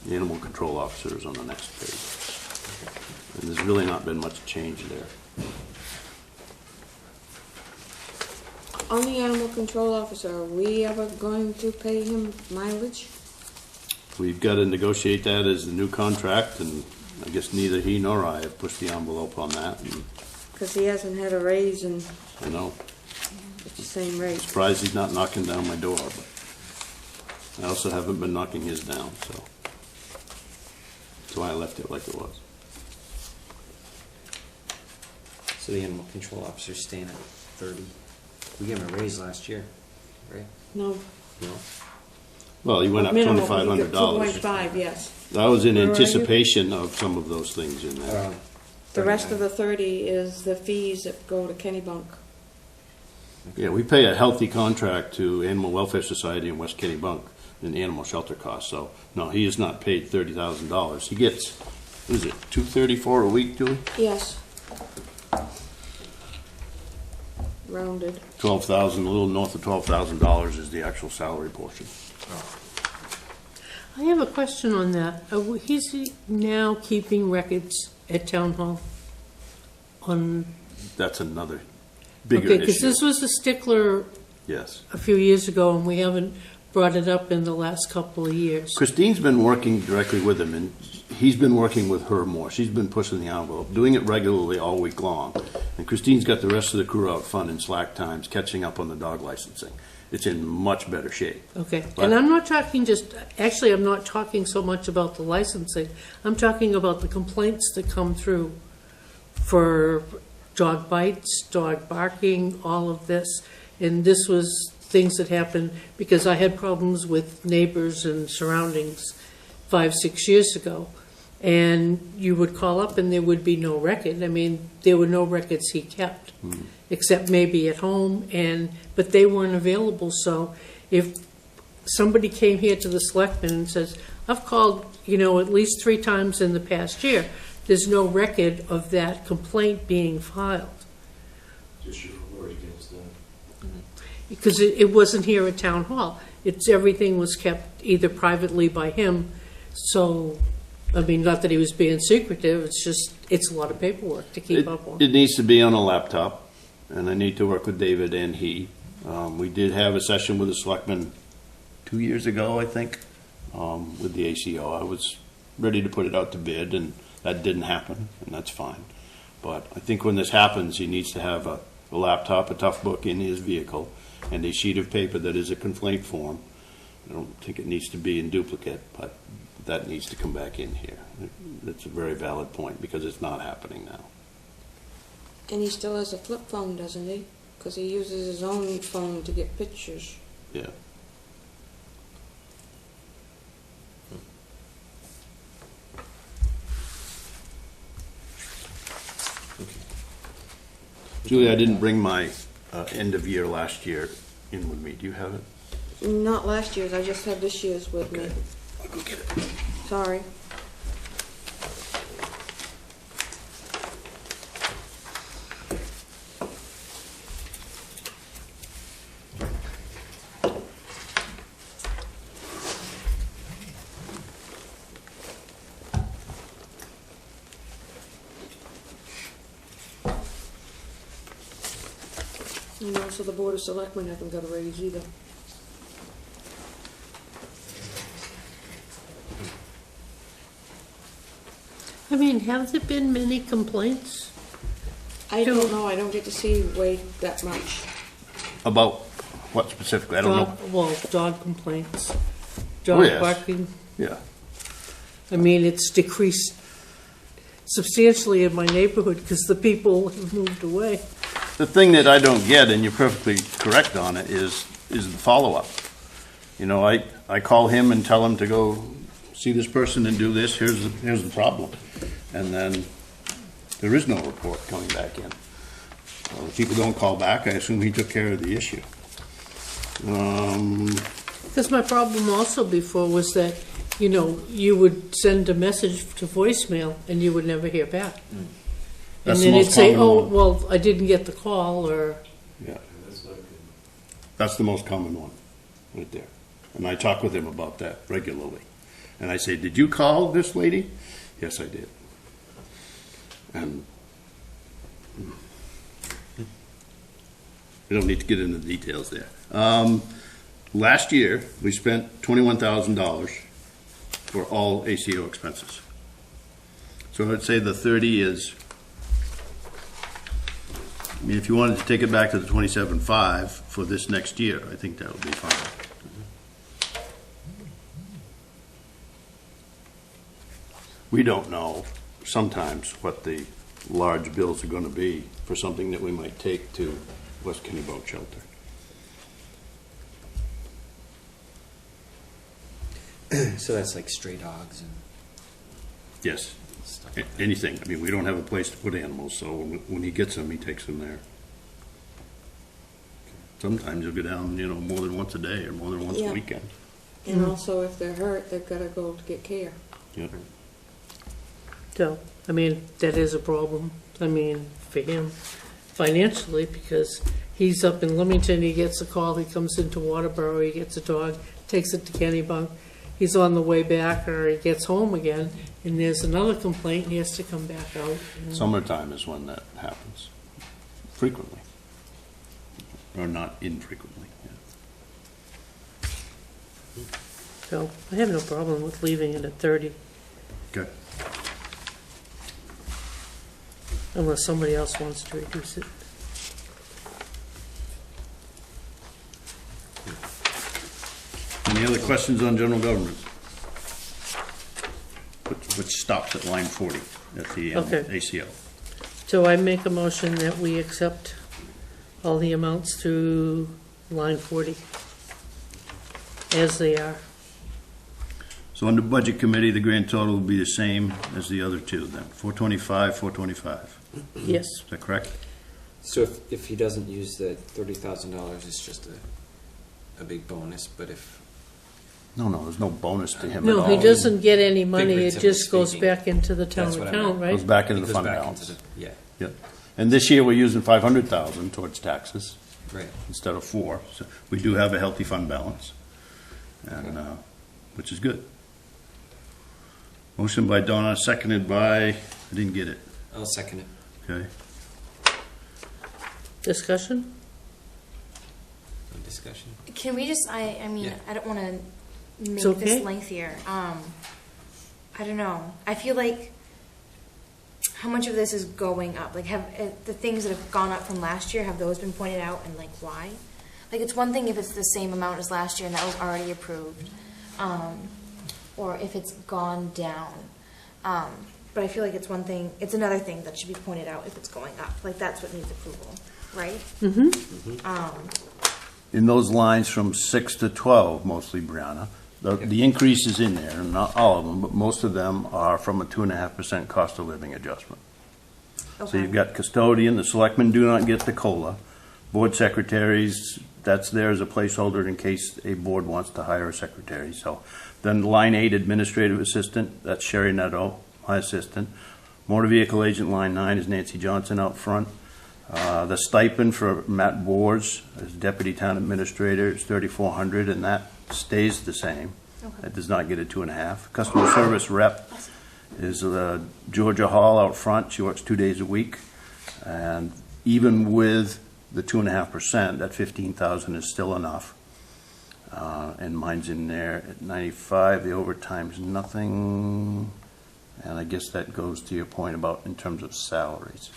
The animal control officer is on the next page. And there's really not been much change there. On the animal control officer, are we ever going to pay him mileage? We've got to negotiate that as the new contract, and I guess neither he nor I have pushed the envelope on that. And, Because he hasn't had a raise and you know, it's the same rate. surprised he's not knocking down my door, but I also haven't been knocking his down, so that's why I left it like it was. So the animal control officer's staying at 30. We gave him a raise last year, right? No. No. Well, he went up Minimum, $2,500. 2.5, yes. That was in Where are you? anticipation of some of those things in there. The rest of the 30 is the fees that go to Kennybunk. Yeah, we pay a healthy contract to Animal Welfare Society in West Kennybunk in animal shelter costs. So, no, he is not paid $30,000. He gets, what is it, $234 a week, Julie? Yes. Rounded. 12,000, a little north of $12,000 is the actual salary portion. I have a question on that. He's now keeping records at Town Hall on, That's another bigger okay, because issue. this was a stickler Yes. a few years ago, and we haven't brought it up in the last couple of years. Christine's been working directly with him, and he's been working with her more. She's been pushing the envelope, doing it regularly all week long. And Christine's got the rest of the crew out fun in slack times, catching up on the dog licensing. it's in much better shape. Okay, But- and I'm not talking actually, I'm not talking so much about the licensing. I'm talking about the complaints that come through for dog bites, dog barking, all of this. And this was things that happened because I had problems with neighbors and surroundings 5, 6 years ago. And you would call up and there would be no record. I mean, there were no records he kept, except maybe at home, but they weren't available. So if somebody came here to the selectmen and says, I've called, at least 3 times in the past year, there's no record of that complaint being filed. Just your word against that. Because it wasn't here at town hall. Everything was kept either privately by him. So, I mean, not that he was being secretive, it's a lot of paperwork to keep up on. It needs to be on a laptop, and I need to work with David and he. We did have a session with the selectmen 2 years ago, I think, with the ACO. I was ready to put it out to bid, and that didn't happen, and that's fine. But I think when this happens, he needs to have a laptop, a tough book in his vehicle, and a sheet of paper that is a complaint form. I don't think it needs to be in duplicate, but that needs to come back in here. That's a very valid point, because it's not happening now. And he still has a flip phone, doesn't he? Because he uses his own phone to get pictures. Yeah. Julie, I didn't bring my end of year last year in with me. Do you have it? Not last year's, I just have this year's with me. I'll go get it. Sorry. And also the Board of Selectmen haven't got a raise either. I mean, have there been many complaints? I don't know, I don't get to see Wade that much. About what specifically? I don't know. Well, dog complaints, Oh, dog yes. barking. Yeah. I mean, it's decreased substantially in my neighborhood because the people have moved away. The thing that I don't get, and you're perfectly correct on it, is the follow-up. I call him and tell him to go see this person and do this, here's the problem. And then there is no report coming back in. Well, if people don't call back, I assume he took care of the issue. Because my problem also before was that, you would send a message to voicemail and you would never hear back. That's And the then it'd most say, common oh, one. well, I didn't get the call, or, Yeah, That's not good. that's the most common one, right there. And I talk with him about that regularly. And I say, did you call this lady? Yes, I did. And we don't need to get into the details there. Last year, we spent $21,000 for all ACO expenses. So I'd say the 30 is, I mean, if you wanted to take it back to the 27.5 for this next year, I think that would be fine. We don't know sometimes what the large bills are going to be for something that we might take to West Kennebunk Shelter. So that's like stray dogs and Yes, stuff like that. anything. I mean, we don't have a place to put animals, so when he gets them, he takes them there. Sometimes you'll go down, more than once a day or more than once a Yeah. weekend. And also, if they're hurt, they've got to go to get care. Yep. so, I mean, that is a problem. I mean, for him financially, because he's up in Leamington, he gets a call, he comes into Waterboro, he gets a dog, takes it to Kennebunk. He's on the way back, or he gets home again, and there's another complaint, he has to come back out. Summertime is when that happens, frequently, or not infrequently. Yeah. So, I have no problem with leaving it at 30, Okay. unless somebody else wants to reduce it. Any other questions on general government? Which stops at line 40 at the Okay. ACO. So I make a motion that we accept all the amounts through line 40 as they are. So under budget committee, the grand total will be the same as the other two then, 425, 425. Yes. Is that correct? So if he doesn't use the $30,000, it's just a big bonus, but if, No, there's no bonus to him at all. No, he doesn't get any money, it Figuratively just goes speaking. back into the town That's what I account, meant. Goes right? back it into the goes fund back balance. into the, yeah, Yeah. And this year, we're using 500,000 towards taxes right. instead of 4. So we do have a healthy fund balance, and, which is good. Motion by Donna, seconded by, I didn't get it, I'll second it. okay? Discussion? No discussion. Can we just, I mean, Yeah. I don't want to make It's okay. this lengthier. I don't know. I feel like how much of this is going up? Like, have the things that have gone up from last year, have those been pointed out, and like why? Like, it's one thing if it's the same amount as last year and that was already approved, or if it's gone down. But I feel like it's one thing. It's another thing that should be pointed out if it's going up. Like, that's what needs approval, right? In those lines from 6 to 12, mostly, Brianna, the increase is in there, not all of them, but most of them are from a 2.5% cost of living adjustment. So you've got custodian, the selectmen do not get the COLA. Board secretaries, that's there as a placeholder in case a board wants to hire a secretary. So then line 8, administrative assistant, that's Sherry Netto, my assistant. Motor vehicle agent, line 9, is Nancy Johnson out front. The stipend for Matt Boers as deputy town administrator is $3,400, and that stays the same. Okay. That does not get a 2.5. Customer service rep is Georgia Hall out front. She works 2 days a week, and even with the 2.5%, that $15,000 is still enough. And mine's in there at 95. The overtime's nothing, and I guess that goes to your point about in terms of salaries.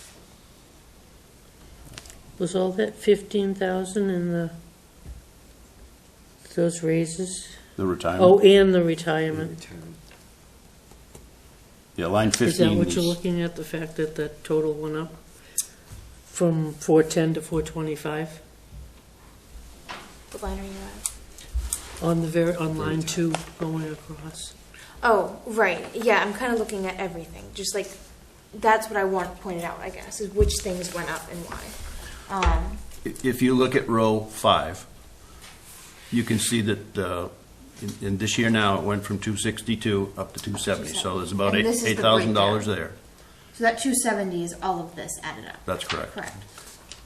Was all that 15,000 in those raises? The retirement. Oh, and the retirement. Return. Yeah, line 15 Is that what you're looking at, the fact that the total went up from 410 to 425? What line are you at? On line 2 going across? Oh, right. Yeah, I'm kind of looking at everything. Just like, that's what I want pointed out, I guess, is which things went up and why. If you look at row 5, you can see that in this year now, it went from 262 up to 270. So there's about And this is the $8,000 breakdown. there. So that 270 is all of this added up. That's correct. Correct.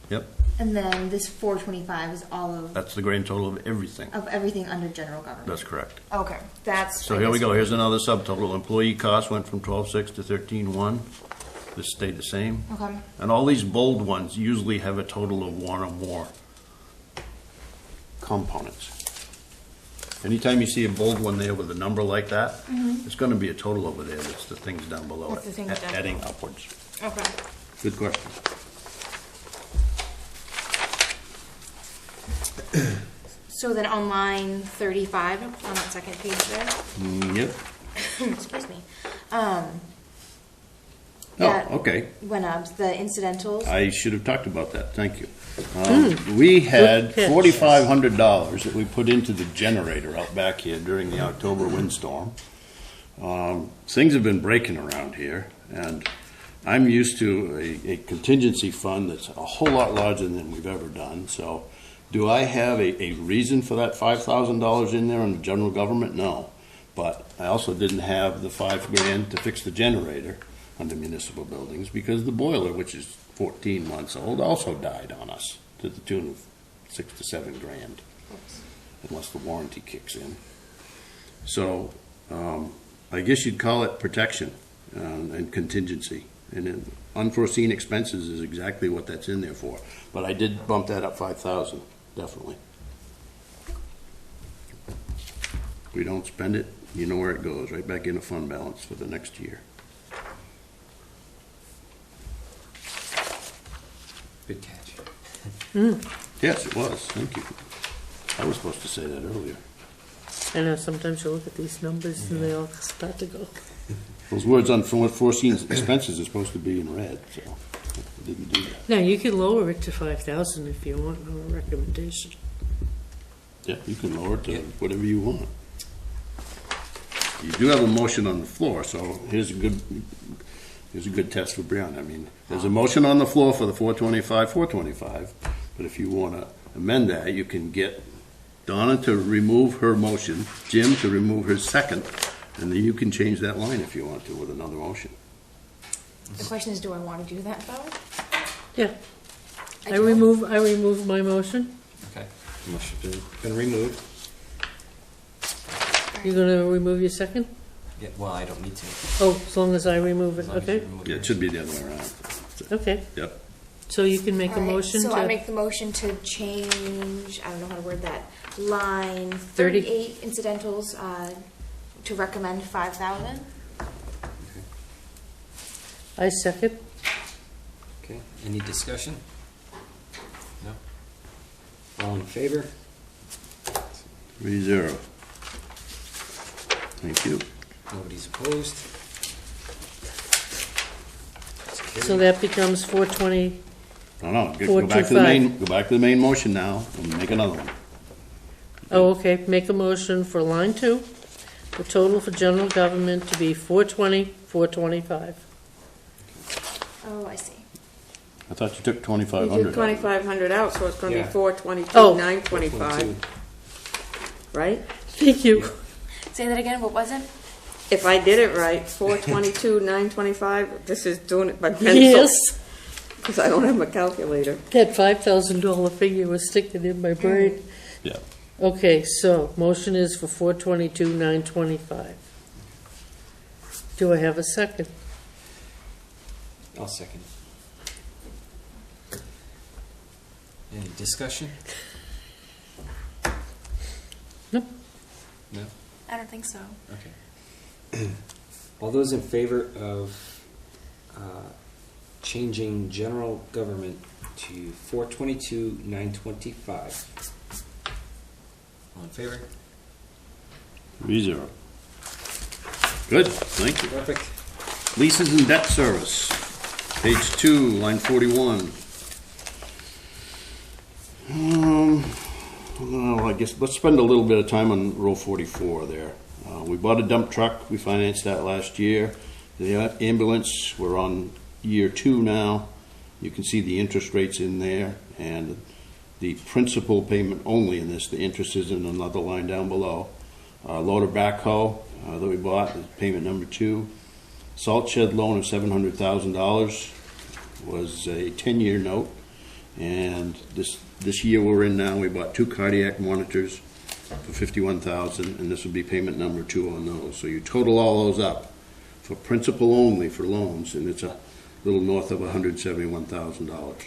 Yep, And then this 425 is all of that's the grand total of everything. everything under general government. That's correct. Okay, that's. So here we go, here's another subtotal. Employee costs went from 12.6 to 13.1. This stayed the same. Okay. And all these bold ones usually have a total of one or more components. Anytime you see a bold one there with a number like that, it's going to be a total over there. That's the things down below That's the it, things down adding below. upwards. Okay. Good question. So then on line 35, on that second page there, Yep. excuse me, Oh, that okay. went up, the incidentals. I should have talked about that. Thank you. We had Good catch. $4,500 that we put into the generator out back here during the October windstorm. Things have been breaking around here, and I'm used to a contingency fund that's a whole lot larger than we've ever done. So do I have a reason for that $5,000 in there under general government? No. But I also didn't have the $5,000 to fix the generator under municipal buildings because the boiler, which is 14 months old, also died on us to the tune of $6 to $7 grand, unless the warranty kicks in. So I guess you'd call it protection and contingency. And then unforeseen expenses is exactly what that's in there for. But I did bump that up 5,000, definitely. If we don't spend it, you know where it goes, right back into fund balance for the next year. Good catch. Yes, it was. Thank you. I was supposed to say that earlier. I know sometimes you look at these numbers and they all start to go. Those words unforeseen expenses are supposed to be in red, so I didn't do that. Now, you can lower it to 5,000 if you want on a recommendation. Yeah, you can lower it to Yeah. whatever you want. You do have a motion on the floor, so here's a good test for Brianna. I mean, there's a motion on the floor for the 425, but if you want to amend that, you can get Donna to remove her motion, Jim to remove his second, and then you can change that line if you want to with another motion. The question is, do I want to do that though? Yeah, I do. remove my motion. Okay. Motion's been removed. You're gonna remove your second? Yeah, well, I don't need to. Oh, as long as I remove As it, long as you okay? remove Yeah, it yours. should be the other way around. Okay, Yep. so you can make a All right, motion so I to, make the motion to change, I don't know how to word that, line 30. 38 incidentals, to recommend 5,000. I second. Okay, any discussion? No? All in favor? 3-0. Thank you. Nobody's opposed? It's So carried. that becomes 420, No, go back to the 425. go back to the main motion now and make another one. oh, okay, make a motion for line 2, the total for general government to be 420, 425. Oh, I see. I thought you took You 2,500. took 2,500 out, so it's gonna be Yeah. 422, Oh. 925, right? Thank you. Say that again, what was it? If I did it right, 422, 925, this is doing it by pencil. Yes, Because I don't have a calculator. that $5,000 figure was sticking in my brain. Yeah. Okay, so motion is for 422, 925. Do I have a second? I'll second. Any discussion? Nope. No? I don't think so. Okay. All those in favor of changing general government to 422, 925? All in favor? 3-0. Good, thank you. Perfect. Leases and debt service, page 2, line 41. Well, I guess let's spend a little bit of time on row 44 there. We bought a dump truck, we financed that last year. The ambulance, we're on year 2 now. You can see the interest rates in there, and the principal payment only in this, the interest is in another line down below. Loader backhoe that we bought is payment number 2. Salt shed loan of $700,000 was a 10-year note, and this year we're in now, we bought 2 cardiac monitors for $51,000, and this would be payment number 2 on those. So you total all those up for principal only for loans, and it's a little north of $171,000.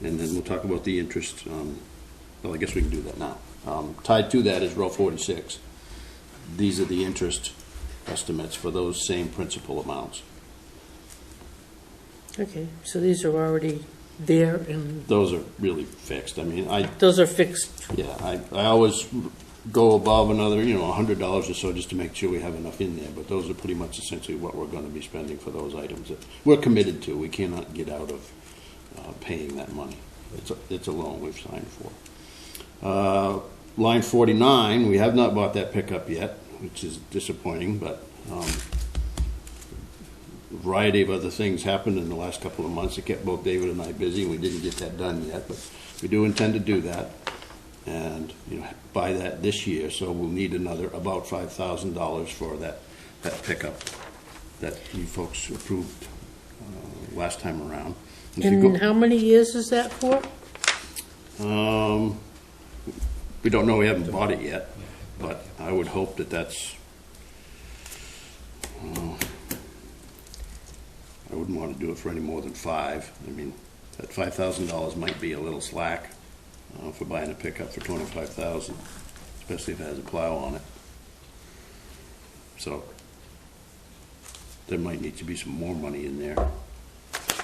And then we'll talk about the interest. Well, I guess we can do that now. Tied to that is row 46. These are the interest estimates for those same principal amounts. Okay, so these are already there and Those are really fixed. I mean, those are fixed. I always go above another, $100 or so just to make sure we have enough in there. But those are pretty much essentially what we're going to be spending for those items that we're committed to. We cannot get out of paying that money. It's a loan we've signed for. Line 49, we have not bought that pickup yet, which is disappointing, but a variety of other things happened in the last couple of months that kept both David and I busy, and we didn't get that done yet, but we do intend to do that and buy that this year, so we'll need another about $5,000 for that pickup that you folks approved last time around. If you And how many years is that for? We don't know, we haven't bought it yet, but I would hope that that's, I wouldn't want to do it for any more than 5. I mean, that $5,000 might be a little slack for buying a pickup for $25,000, especially if it has a plow on it. So there might need to be some more money in there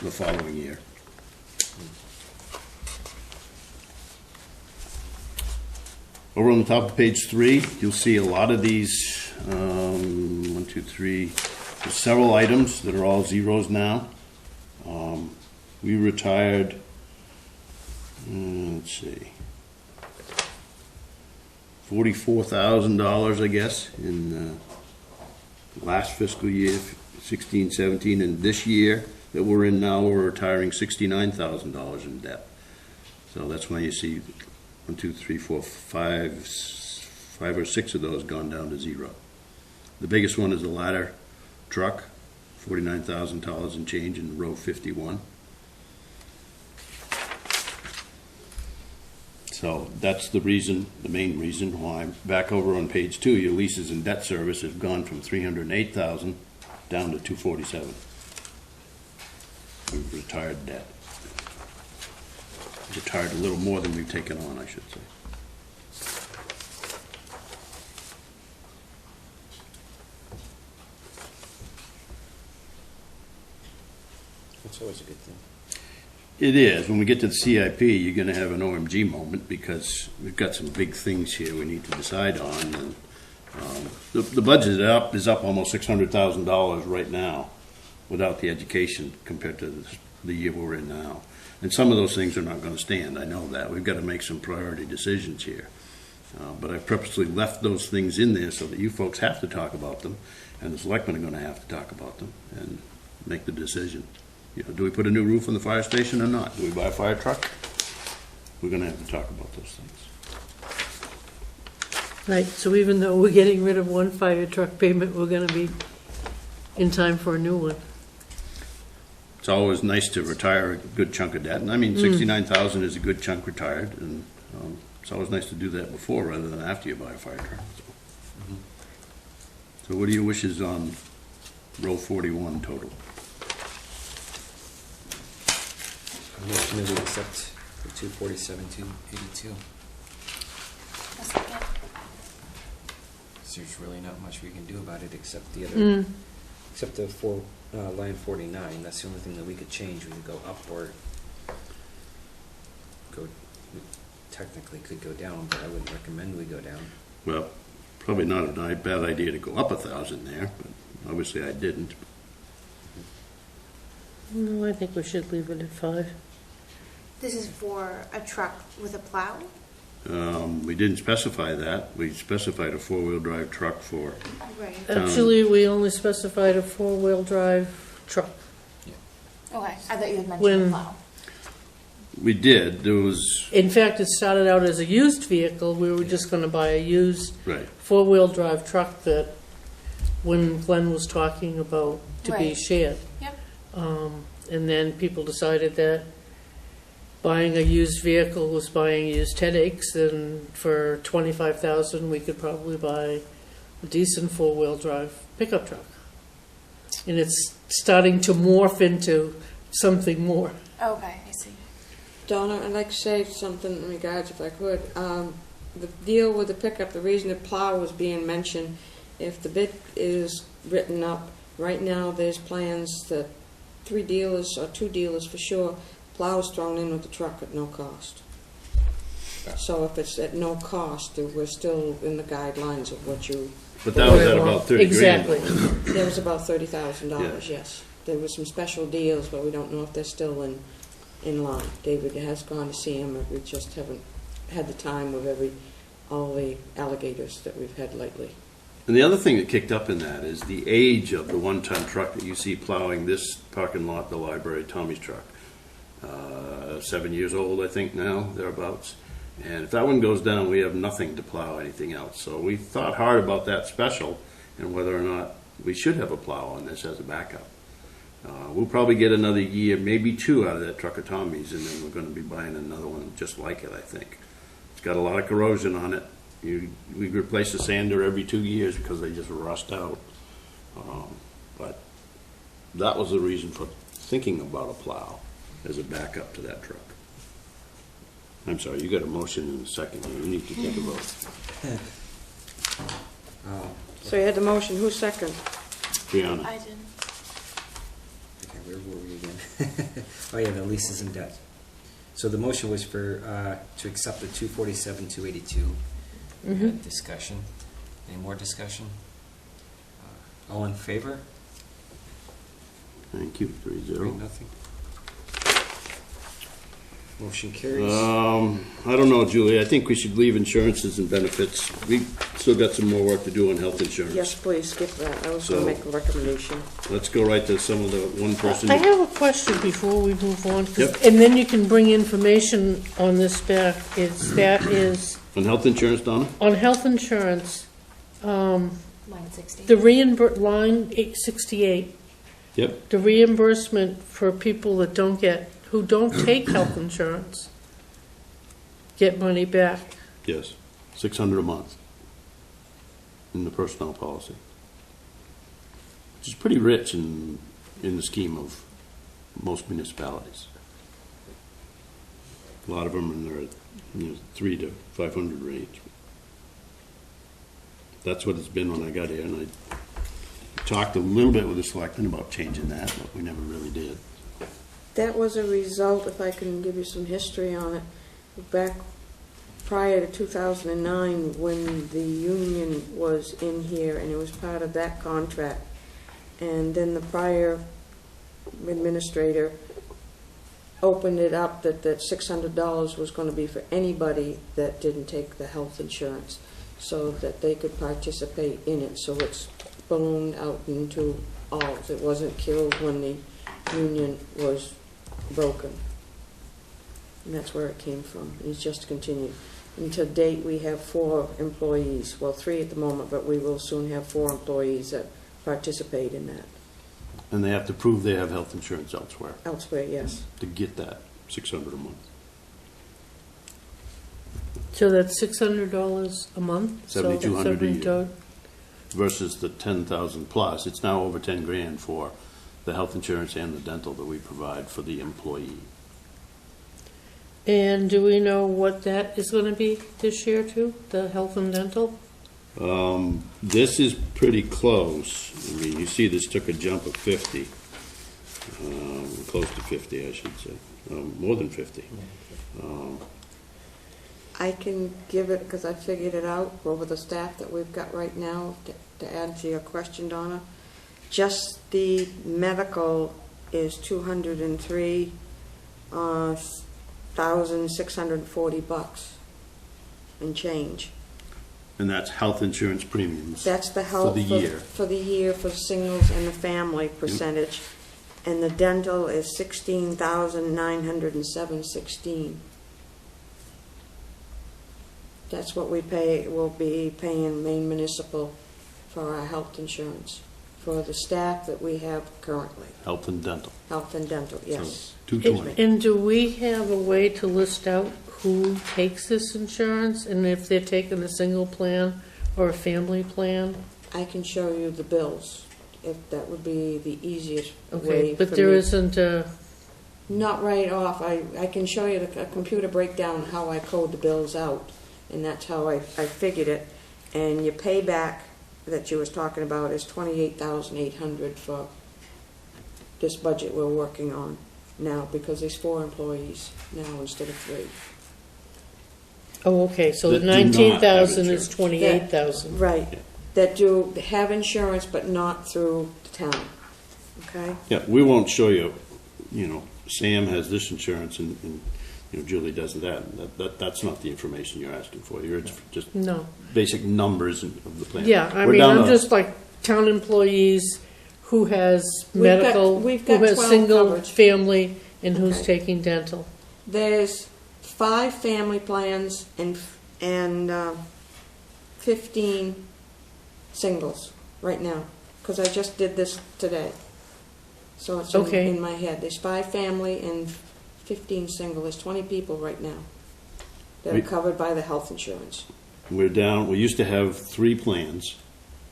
the following year. Over on the top of page 3, you'll see a lot of these, 1, 2, 3, there's several items that are all zeros now. We retired, let's see, $44,000, I guess, in last fiscal year, 16, 17, and this year that we're in now, we're retiring $69,000 in debt. So that's why you see 1, 2, 3, 4, 5 or 6 of those gone down to zero. The biggest one is the ladder truck, $49,000 and change in row 51. So that's the reason, the main reason why, back over on page 2, your leases and debt service have gone from $308,000 down to $247,000. We've retired debt. Retired a little more than we've taken on, I should say. That's always a good thing. It is. When we get to the CIP, you're going to have an OMG moment because we've got some big things here we need to decide on. And, the budget is up almost $600,000 right now without the education compared to the year we're in now. And some of those things are not going to stand. I know that. We've got to make some priority decisions here. But I purposely left those things in there so that you folks have to talk about them, and the selectmen are going to have to talk about them and make the decision. You know, do we put a new roof on the fire station or not? Do we buy a fire truck? We're going to have to talk about those things. Right, so even though we're getting rid of one fire truck payment, we're gonna be in time for a new one. It's always nice to retire a good chunk of debt, and I mean, $69,000 is a good chunk retired, and it's always nice to do that before rather than after you buy a fire truck. So what are your wishes on row 41 total? Motion to accept the 247,282. There's really not much we can do about it except the other, except the line 49. That's the only thing that we could change. We could go up or we technically could go down, but I wouldn't recommend we go down. Well, probably not a bad idea to go up 1,000 there, but obviously I didn't. No, I think we should leave it at 5. This is for a truck with a plow? We didn't specify that. We specified a 4-wheel drive truck for, Right. Actually, we only specified a 4-wheel drive truck. Okay, I thought you had mentioned When- a plow. we did, there was, In fact, it started out as a used vehicle. We were just gonna buy a used right, 4-wheel drive truck that, when Glenn was talking about to be Right. shared. Yep. And then people decided that buying a used vehicle was buying used headaches, and for $25,000, we could probably buy a decent 4-wheel drive pickup truck. And it's starting to morph into something more. Okay, I see. Donna, I'd like to say something in regards, if I could. The deal with the pickup, the reason the plow was being mentioned, if the bid is written up, right now there's plans that 3 dealers, or 2 dealers for sure, plow is thrown in with the truck at no cost. So if it's at no cost, then we're still in the guidelines of what you, but that was at about 30 grand. Exactly. there was about $30,000, Yeah. yes. There were some special deals, but we don't know if they're still in line. David has gone to see him, but we just haven't had the time with all the alligators that we've had lately. And the other thing that kicked up in that is the age of the 1-ton truck that you see plowing this parking lot, the library, Tommy's truck. 7 years old, I think now, thereabouts. And if that one goes down, we have nothing to plow anything else. So we thought hard about that special and whether or not we should have a plow on this as a backup. We'll probably get another year, maybe 2 out of that truck of Tommy's, and then we're going to be buying another one just like it, I think. It's got a lot of corrosion on it. We replace the sander every 2 years because they just rust out. But that was the reason for thinking about a plow as a backup to that truck. I'm sorry, you got a motion in a second. You need to take a vote. So you had the motion, who's second? Brianna? I didn't. Okay, where were we again? Oh yeah, the leases and debt. So the motion was for, to accept the 247,282 We had discussion. Any more discussion? All in favor? Thank you, 3-0. 3-0. Motion carries. I don't know, Julie, I think we should leave insurances and benefits. We still got some more work to do on health insurance. Yes, please, skip that. I was gonna So- make a recommendation. Let's go right to some of the one person. I have a question before we move on, 'cause- Yep. and then you can bring information on this back. That is, On health insurance, Donna? on health insurance, Line 60. the line 868, Yep. the reimbursement for people that who don't take health insurance, get money back. Yes, $600 a month in the personnel policy, which is pretty rich in the scheme of most municipalities. A lot of them in their 300 to 500 range. That's what it's been when I got here, and I talked a little bit with the selectmen about changing that, but we never really did. That was a result, if I can give you some history on it, back prior to 2009, when the union was in here, and it was part of that contract. And then the prior administrator opened it up that $600 was going to be for anybody that didn't take the health insurance, so that they could participate in it. So it's ballooned out into all. It wasn't killed when the union was broken. And that's where it came from. It's just continued. And to date, we have 4 employees. Well, 3 at the moment, but we will soon have 4 employees that participate in that. And they have to prove they have health insurance elsewhere Elsewhere, yes. to get that $600 a month. So that's $600 a month? So that's $7,200 a year. $7,200. Versus the 10,000 plus. It's now over 10 grand for the health insurance and the dental that we provide for the employee. And do we know what that is going to be this year too, the health and dental? This is pretty close. I mean, you see this took a jump of 50. Close to 50, I should say. More than 50. I can give it, because I figured it out over the staff that we've got right now, to answer your question, Donna. Just the medical is $203,640 and change. And that's health insurance premiums. That's the health For the year. For the year for singles and the family percentage. And the dental is $16,907.16. That's what we pay, we'll be paying Maine Municipal for our health insurance, for the staff that we have currently. Health and dental. Health and dental, yes. So, $220. And do we have a way to list out who takes this insurance, and if they're taking a single plan or a family plan? I can show you the bills, if that would be the easiest way Okay, for but there me. isn't a, Not right off. I can show you a computer breakdown of how I code the bills out, and that's how I figured it. And your payback that you was talking about is $28,800 for this budget we're working on now, because there's 4 employees now instead of 3. oh, okay, so the That do not have 19,000 is insurance. 28,000. Right. That do have insurance, but not through the town. Okay? Yeah, we won't show you, Sam has this insurance and Julie does that. That's not the information you're asking for. You're just No. basic numbers of the plan. Yeah, I We're mean, down I'm to- just like town employees who has medical, we've who got has 12 single coverage. family, and who's Okay. taking dental. There's 5 family plans and 15 singles right now, because I just did this today. So it's Okay. in my head. There's 5 family and 15 single. There's 20 people right now that are We- covered by the health insurance. We're down, we used to have 3 plans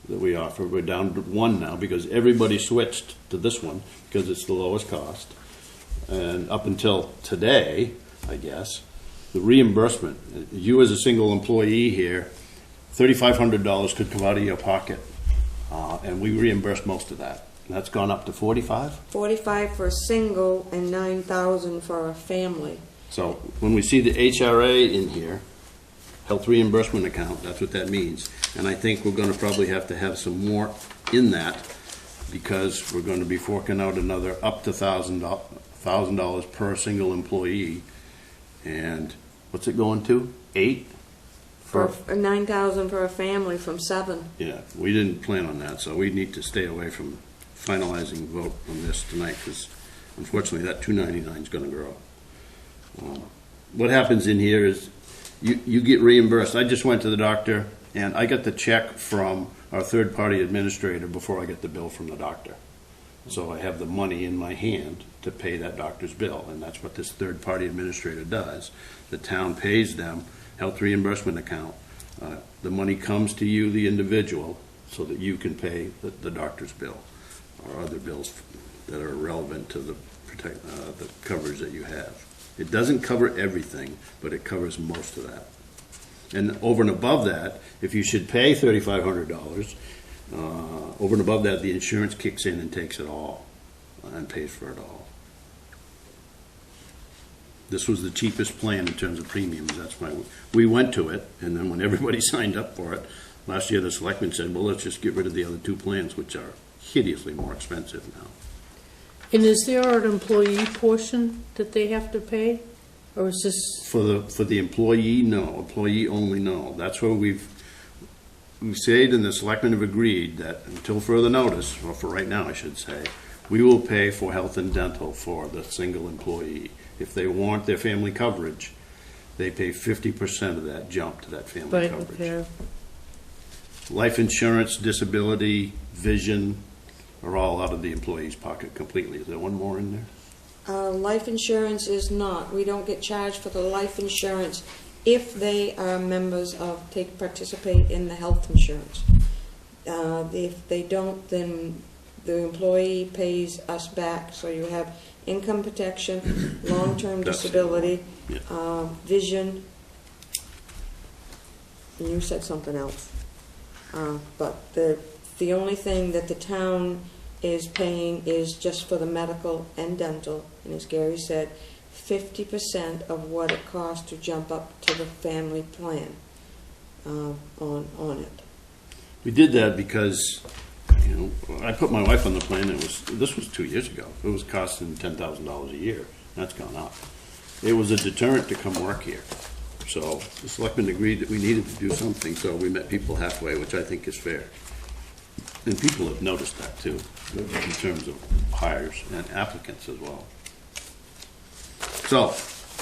that we offer. We're down to 1 now because everybody switched to this one because it's the lowest cost. And up until today, I guess, the reimbursement, you as a single employee here, $3,500 could come out of your pocket, and we reimburse most of that. And that's gone up to 45. 45 for a single and 9,000 for a family. So when we see the HRA in here, health reimbursement account, that's what that means. And I think we're gonna probably have to have some more in that, because we're gonna be forking out another up to $1,000 per single employee. And what's it going to? 8? For 9,000 for a family from 7. Yeah, we didn't plan on that, so we need to stay away from finalizing vote on this tonight, because unfortunately, that $299 is gonna grow. What happens in here is, you get reimbursed. I just went to the doctor, and I got the check from our third-party administrator before I get the bill from the doctor. So I have the money in my hand to pay that doctor's bill, and that's what this third-party administrator does. The town pays them, health reimbursement account. The money comes to you, the individual, so that you can pay the doctor's bill or other bills that are relevant to the coverage that you have. It doesn't cover everything, but it covers most of that. And over and above that, if you should pay $3,500, over and above that, the insurance kicks in and takes it all and pays for it all. This was the cheapest plan in terms of premiums. That's why we went to it. And then when everybody signed up for it, last year the selectmen said, well, let's just get rid of the other 2 plans, which are hideously more expensive now. And is there an employee portion that they have to pay? Or is this, For the employee, no. Employee only, no. That's where we've said, and the selectmen have agreed that until further notice, or for right now I should say, we will pay for health and dental for the single employee. If they want their family coverage, they pay 50% of that jump to that family by coverage. repair? Life insurance, disability, vision are all out of the employee's pocket completely. Is there one more in there? Life insurance is not. We don't get charged for the life insurance if they are members of, participate in the health insurance. If they don't, then the employee pays us back. So you have income protection, long-term That's- disability, yeah. vision, and you said something else. But the only thing that the town is paying is just for the medical and dental, and as Gary said, 50% of what it costs to jump up to the family plan on it. We did that because, I put my wife on the plan. This was 2 years ago. It was costing $10,000 a year. That's gone up. It was a deterrent to come work here. So the selectmen agreed that we needed to do something, so we met people halfway, which I think is fair. And people have noticed that too, in terms of hires and applicants as well. So, I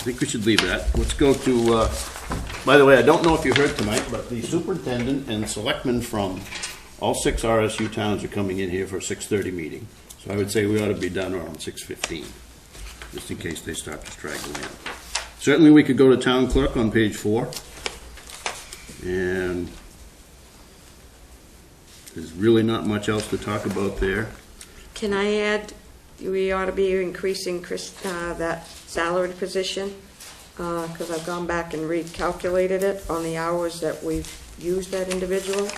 think we should leave that. Let's go to, by the way, I don't know if you heard tonight, but the superintendent and selectmen from all 6 RSU towns are coming in here for a 6:30 meeting. So I would say we ought to be done around 6:15, just in case they start to straggle in. Certainly we could go to town clerk on page 4. And there's really not much else to talk about there. Can I add, we ought to be increasing that salaried position, because I've gone back and recalculated it on the hours that we've used that individual,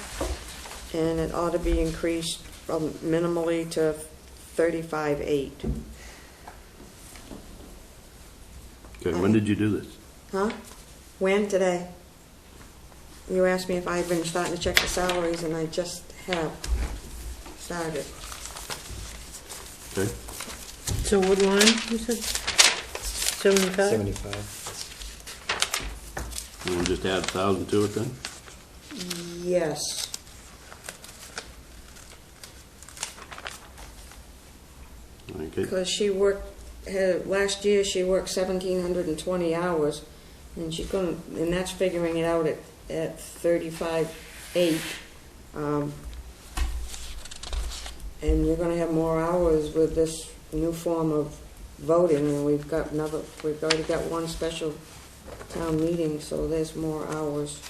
and it ought to be increased from minimally to 35.8. Okay, when did you do this? Huh? When? Today. You asked me if I've been starting to check the salaries, and I just have started. Okay. So what line, you said? 75? 75. You want to just add 1,000 to it then? Yes. Okay. Because she worked, last year she worked 1,720 hours, and she's going, and that's figuring it out at 35.8. And you're going to have more hours with this new form of voting, and we've already got one special town meeting, so there's more hours.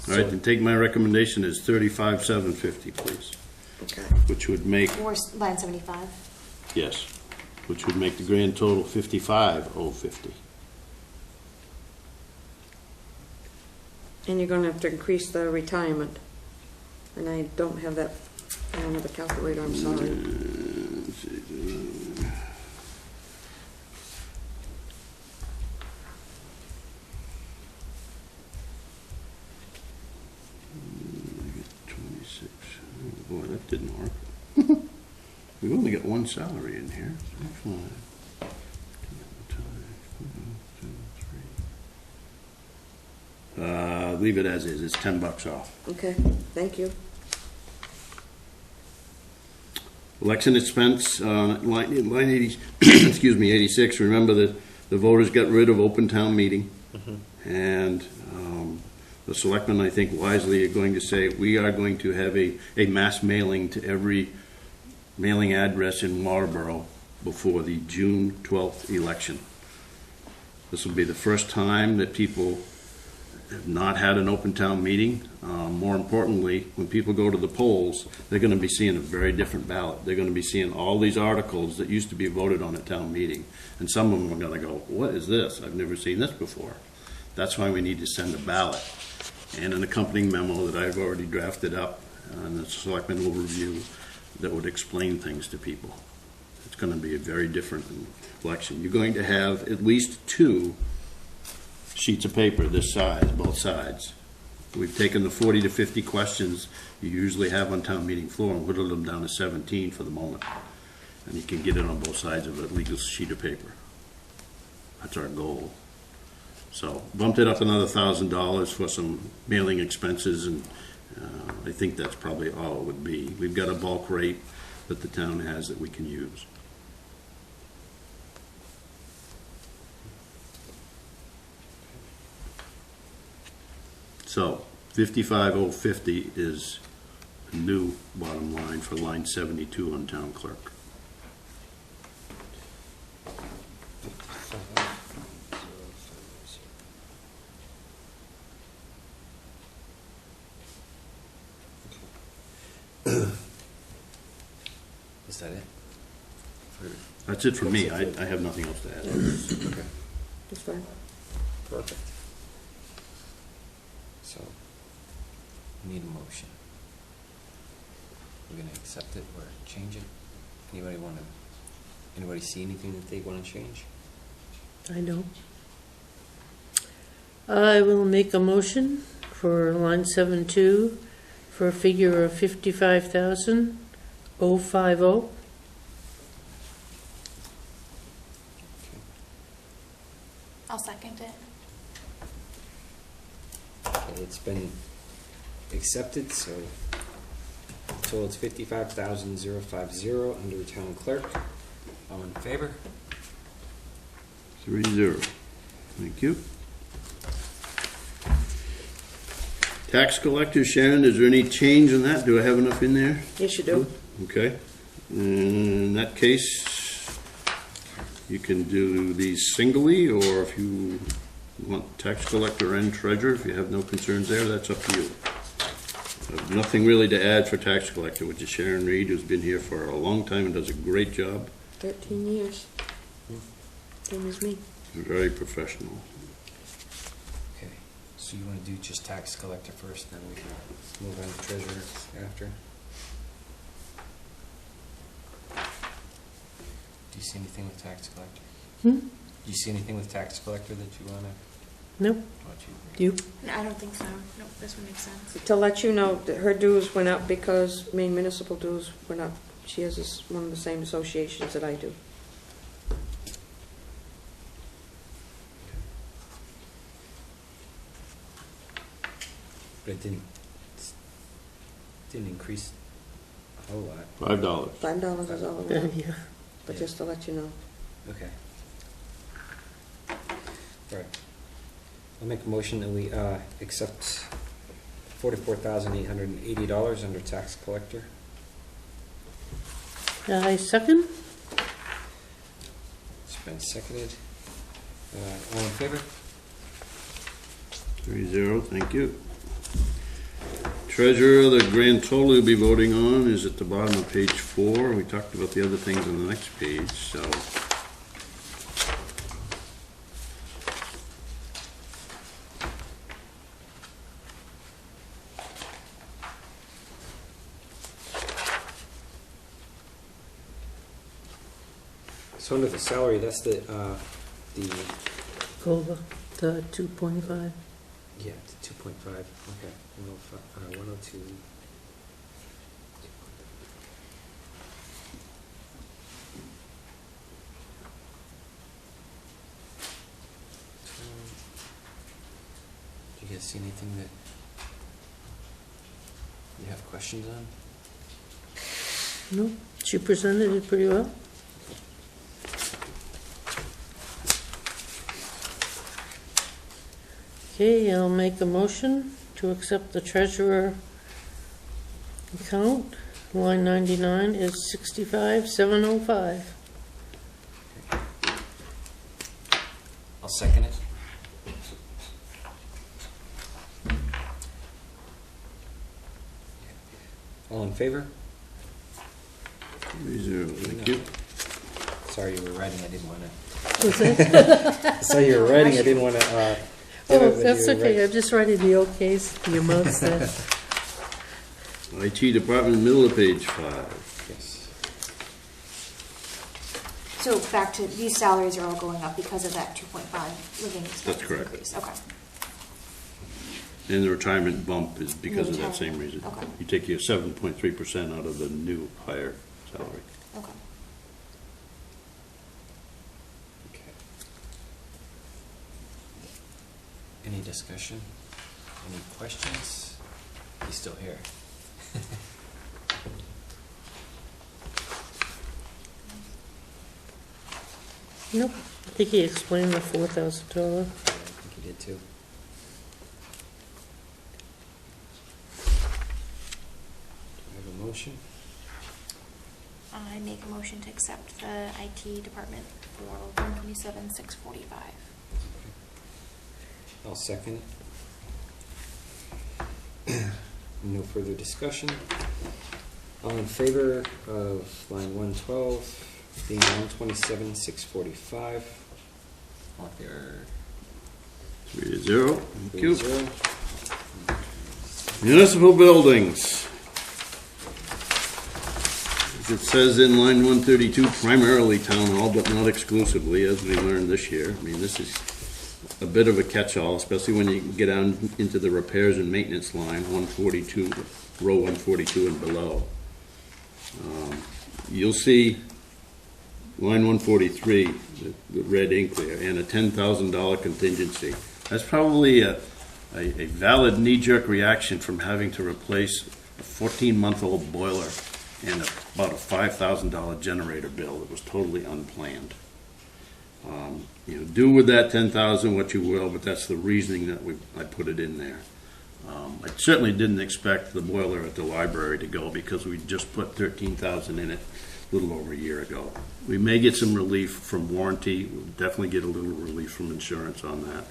All right, then take my recommendation as 35,750, please, Okay. which would make, Or line 75. yes, which would make the grand total 55,050. And you're going to have to increase the retirement. And I don't have that, I don't have the calculator, I'm sorry. didn't work. We've only got one salary in here. Leave it as is, it's $10 off. Okay, thank you. Election expense, line 80, excuse me, 86, remember that the voters got rid of open town meeting. And the selectmen, I think wisely, are going to say, we are going to have a mass mailing to every mailing address in Marlborough before the June 12th election. This will be the first time that people have not had an open town meeting. More importantly, when people go to the polls, they're going to be seeing a very different ballot. They're going to be seeing all these articles that used to be voted on at town meeting. And some of them are going to go, what is this? I've never seen this before. That's why we need to send a ballot and an accompanying memo that I've already drafted up, and the selectmen will review, that would explain things to people. It's going to be a very different election. You're going to have at least 2 sheets of paper this size, both sides. We've taken the 40 to 50 questions you usually have on town meeting floor and whittled them down to 17 for the moment. And you can get it on both sides of a legal sheet of paper. That's our goal. So bumped it up another $1,000 for some mailing expenses, and I think that's probably all it would be. We've got a bulk rate that the town has that we can use. So 55,050 is a new bottom line for line 72 on town clerk. Is that it? That's it for me. I have nothing else to add. Okay, That's fine. perfect. So, we need a motion. We're gonna accept it or change it? Anybody see anything that they wanna change? I know. I will make a motion for line 7.2 for a figure of 55,050. I'll second it. Okay, it's been accepted, so total it's 55,050 under town clerk. All in favor? 3-0. Thank you. Tax collector, Sharon, is there any change in that? Do I have enough in there? Yes, you do. Okay. In that case, you can do these singly, or if you want tax collector and treasurer, if you have no concerns there, that's up to you. I have nothing really to add for tax collector, which is Sharon Reed, who's been here for a long time and does a great job. 13 years. Same as me. Very professional. Okay, so you wanna do just tax collector first, then we can move on to treasurer after? Do you see anything with tax collector? Do you see anything with tax collector that you wanna? Nope. You? No, I don't think so. Nope, this one makes sense. To let you know that her dues went up because Maine municipal dues went up. She has one of the same associations that I do. But it didn't increase a whole lot. $5. $5 is all it went up, Yeah. but just to let you know. Okay. All right. I'll make a motion that we accept $44,880 under tax collector. I second. It's been seconded. All in favor? 3-0, thank you. Treasurer, the grand total you'll be voting on is at the bottom of page 4. We talked about the other things on the next page, so. So under the salary, that's the Over the 2.5. yeah, the 2.5, okay, 102. you guys see anything that you have questions on? No, she presented it pretty well. Okay, I'll make a motion to accept the treasurer account. Line 99 is 65,705. I'll second it. All in favor? 3-0, thank you. Sorry you were writing, I didn't want to. Was that? Sorry you were writing, I didn't want to. Oh, that's okay, I'm just writing the okays, the amounts there. IT department, middle of page 5. Yes. So back to, these salaries are all going up because of that 2.5 living expense That's correct. increase. Okay. And the retirement bump is because of that same reason. Okay. You take your 7.3% out of the new higher salary. Okay. Okay. Any discussion? Any questions? He's still here. Nope, I think he explained the $4,000. I think he did too. Do I have a motion? I make a motion to accept the IT department for 127,645. I'll second it. No further discussion. All in favor of line 112 being 127,645? All in favor? 3-0, thank you. 3-0. Municipal buildings. As it says in line 132, primarily town hall, but not exclusively, as we learned this year. I mean, this is a bit of a catch-all, especially when you get down into the repairs and maintenance line, 142, row 142 and below. You'll see line 143, the red ink there, and a $10,000 contingency. That's probably a valid knee-jerk reaction from having to replace a 14-month-old boiler and about a $5,000 generator bill that was totally unplanned. Do with that 10,000 what you will, but that's the reasoning that I put it in there. I certainly didn't expect the boiler at the library to go because we just put 13,000 in it a little over a year ago. We may get some relief from warranty. We'll definitely get a little relief from insurance on that.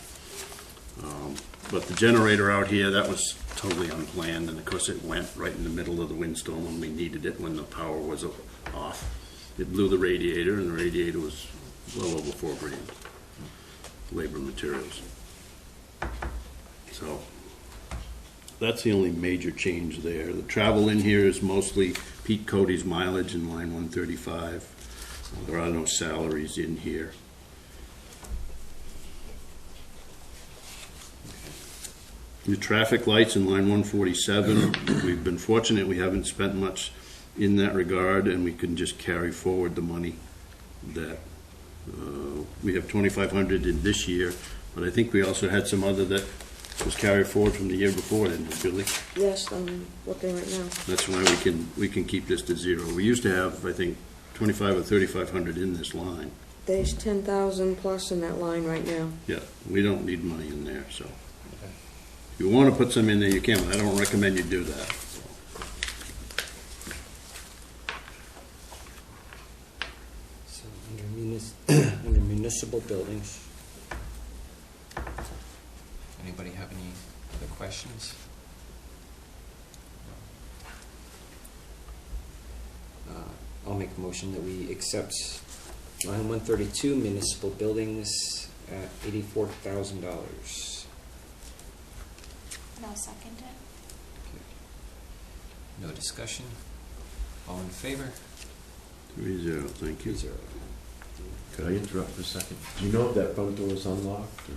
But the generator out here, that was totally unplanned, and of course it went right in the middle of the windstorm when we needed it, when the power was off. It blew the radiator, and the radiator was well over $4,000. Labor materials. So that's the only major change there. The travel in here is mostly Pete Cody's mileage in line 135. There are no salaries in here. The traffic lights in line 147, we've been fortunate we haven't spent much in that regard, and we can just carry forward the money that we have 2,500 in this year, but I think we also had some other that was carried forward from the year before, didn't it, Julie? Yes, I'm looking right now. That's why we can keep this to zero. We used to have, I think, 2,500 or 3,500 in this line. There's 10,000 plus in that line right now. Yeah, we don't need money in there, so. If you want to put some in there, you can, but I don't recommend you do that. So under municipal buildings. Anybody have any other questions? I'll make a motion that we accept line 132 municipal buildings at $84,000. And I'll second it. No discussion. All in favor? 3-0, thank you. 3-0. Could I interrupt for a second? Do you know if that front door is unlocked, or?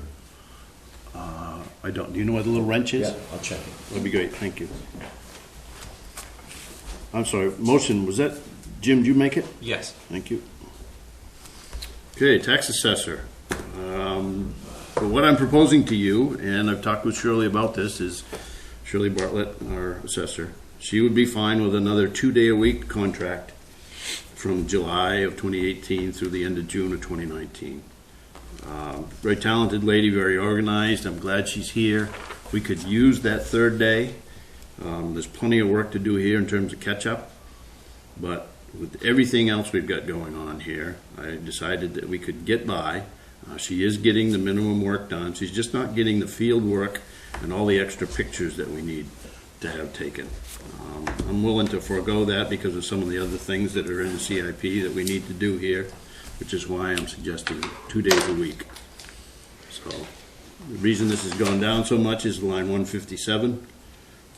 I don't, do you know where the little wrench is? Yeah, I'll check it. That'd be great, thank you. I'm sorry, motion, was that, Jim, did you make it? Yes. Thank you. Okay, tax assessor. So what I'm proposing to you, and I've talked with Shirley about this, is Shirley Bartlett, our assessor. She would be fine with another 2-day-a-week contract from July of 2018 through the end of June of 2019. Very talented lady, very organized. I'm glad she's here. We could use that third day. There's plenty of work to do here in terms of catch-up, but with everything else we've got going on here, I decided that we could get by. She is getting the minimum work done. She's just not getting the field work and all the extra pictures that we need to have taken. I'm willing to forego that because of some of the other things that are in the CIP that we need to do here, which is why I'm suggesting 2 days a week. So the reason this has gone down so much is line 157.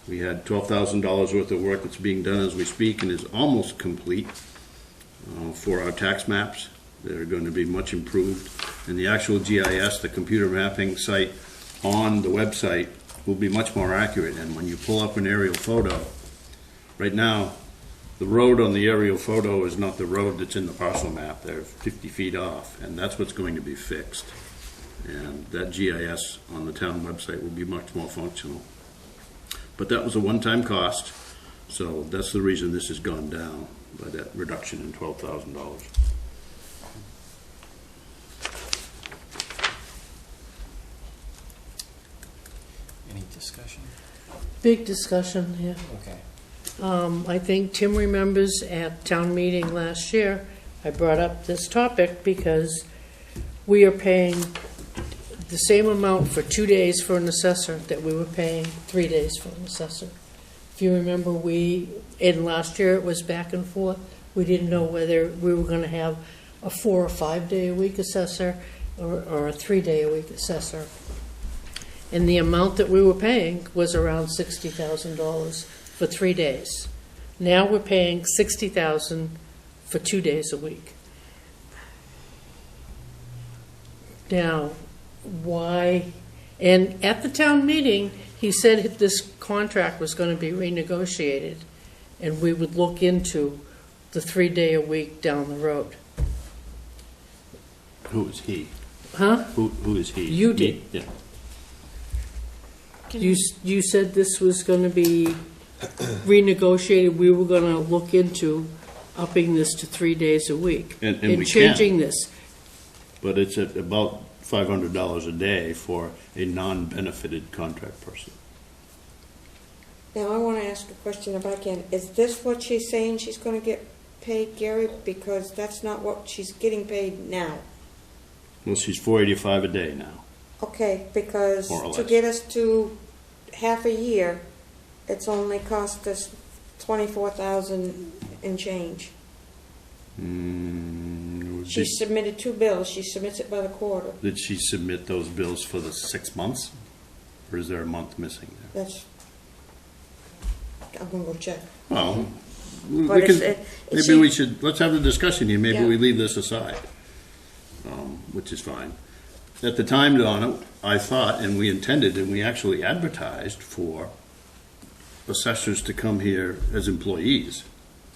We had $12,000 worth of work that's being done as we speak and is almost complete for our tax maps. They're going to be much improved. And the actual GIS, the computer mapping site on the website, will be much more accurate. And when you pull up an aerial photo, right now, the road on the aerial photo is not the road that's in the parcel map. They're 50 feet off, and that's what's going to be fixed. And that GIS on the town website will be much more functional. But that was a one-time cost, so that's the reason this has gone down by that reduction in $12,000. Any discussion? Big discussion here. Okay. I think Tim remembers at town meeting last year, I brought up this topic because we are paying the same amount for 2 days for an assessor that we were paying 3 days for an assessor. If you remember, and last year it was back and forth. We didn't know whether we were going to have a 4 or 5 day a week assessor or a 3 day a week assessor. And the amount that we were paying was around $60,000 for 3 days. Now we're paying $60,000 for 2 days a week. Now, why? And at the town meeting, he said this contract was going to be renegotiated, and we would look into the 3 day a week down the road. Who is he? Huh? Who is he? You did. Yeah. You said this was going to be renegotiated. We were going to look into upping this to 3 days a week And we can. changing this. But it's at about $500 a day for a non-benefited contract person. Now, I want to ask a question if I can. Is this what she's saying she's going to get paid, Gary? Because that's not what she's getting paid now. Well, she's $485 a day now. Okay, because More or to less. get us to half a year, it's only cost us $24,000 and change. She submitted 2 bills. She submits it by the quarter. Did she submit those bills for the 6 months? Or is there a month missing there? That's, I'm going to go check. Well, But we it's- could, maybe she- we should, let's have a discussion here. Maybe Yeah. we leave this aside, which is fine. At the time, Donna, I thought, and we intended, and we actually advertised for assessors to come here as employees.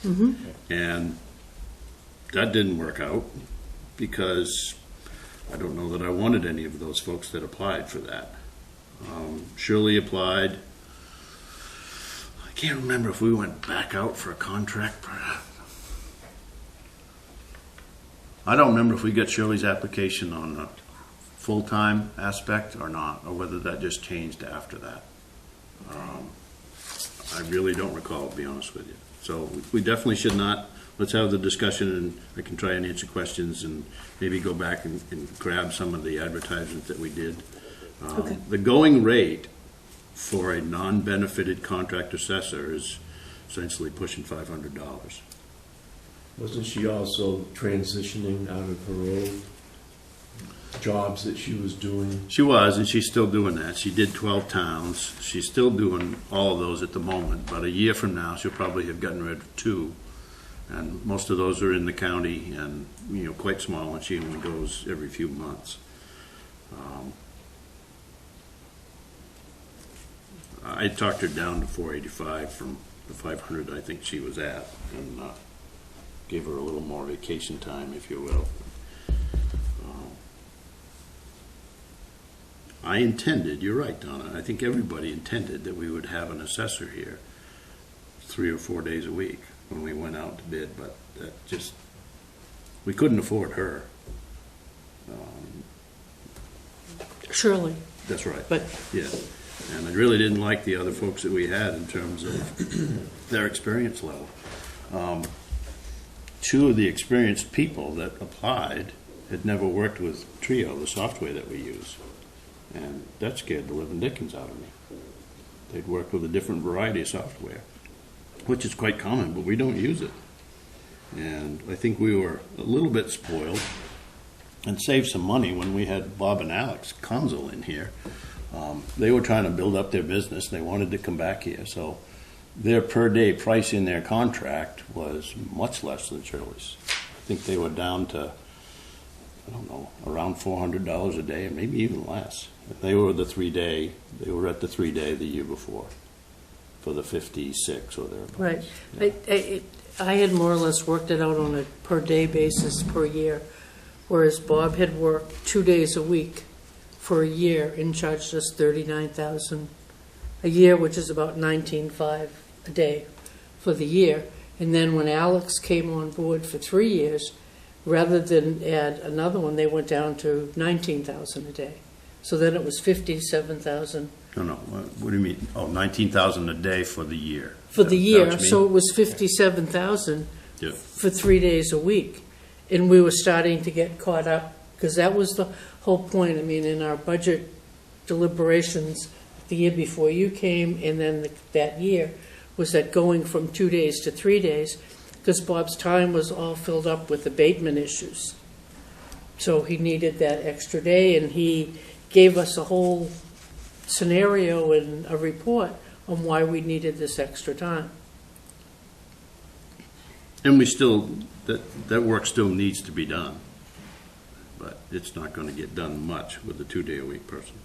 And that didn't work out because I don't know that I wanted any of those folks that applied for that. Shirley applied. I can't remember if we went back out for a contract. I don't remember if we got Shirley's application on the full-time aspect or not, or whether that just changed after that. I really don't recall, to be honest with you. So we definitely should not. Let's have the discussion, and I can try and answer questions and maybe go back and grab some of the advertisements that we did. Okay. The going rate for a non-benefited contract assessor is essentially pushing $500. Wasn't she also transitioning out of her old jobs that she was doing? She was, and she's still doing that. She did 12 towns. She's still doing all of those at the moment, but a year from now, she'll probably have gotten rid of 2. And most of those are in the county and, quite small, and she only goes every few months. I talked her down to 485 from the 500 I think she was at, and gave her a little more vacation time, if you will. I intended, you're right, Donna, I think everybody intended that we would have an assessor here 3 or 4 days a week when we went out to bid, but that just, we couldn't afford her. Surely, That's right. but Yeah, and I really didn't like the other folks that we had in terms of their experience level. Two of the experienced people that applied had never worked with Trio, the software that we use, and that scared the living dickens out of me. They'd worked with a different variety of software, which is quite common, but we don't use it. And I think we were a little bit spoiled and saved some money when we had Bob and Alex Consul in here. They were trying to build up their business. They wanted to come back here. So their per day price in their contract was much less than Shirley's. I think they were down to, I don't know, around $400 a day, maybe even less. They were the 3 day, they were at the 3 day the year before for the 56 or thereabouts. right. I had more or less worked it out on a per day basis per year, whereas Bob had worked 2 days a week for a year and charged us $39,000 a year, which is about $19,500 a day for the year. And then when Alex came on board for 3 years, rather than add another one, they went down to $19,000 a day. So then it was $57,000 No, what do you mean? Oh, $19,000 a day for the year. for the Is that year. what you So mean? it was $57,000 Yeah. for 3 days a week. And we were starting to get caught up, because that was the whole point. I mean, in our budget deliberations the year before you came, and then that year, was that going from 2 days to 3 days, because Bob's time was all filled up with abatement issues. So he needed that extra day, and he gave us a whole scenario and a report on why we needed this extra time. And we still, that work still needs to be done. But it's not going to get done much with a 2 day a week person.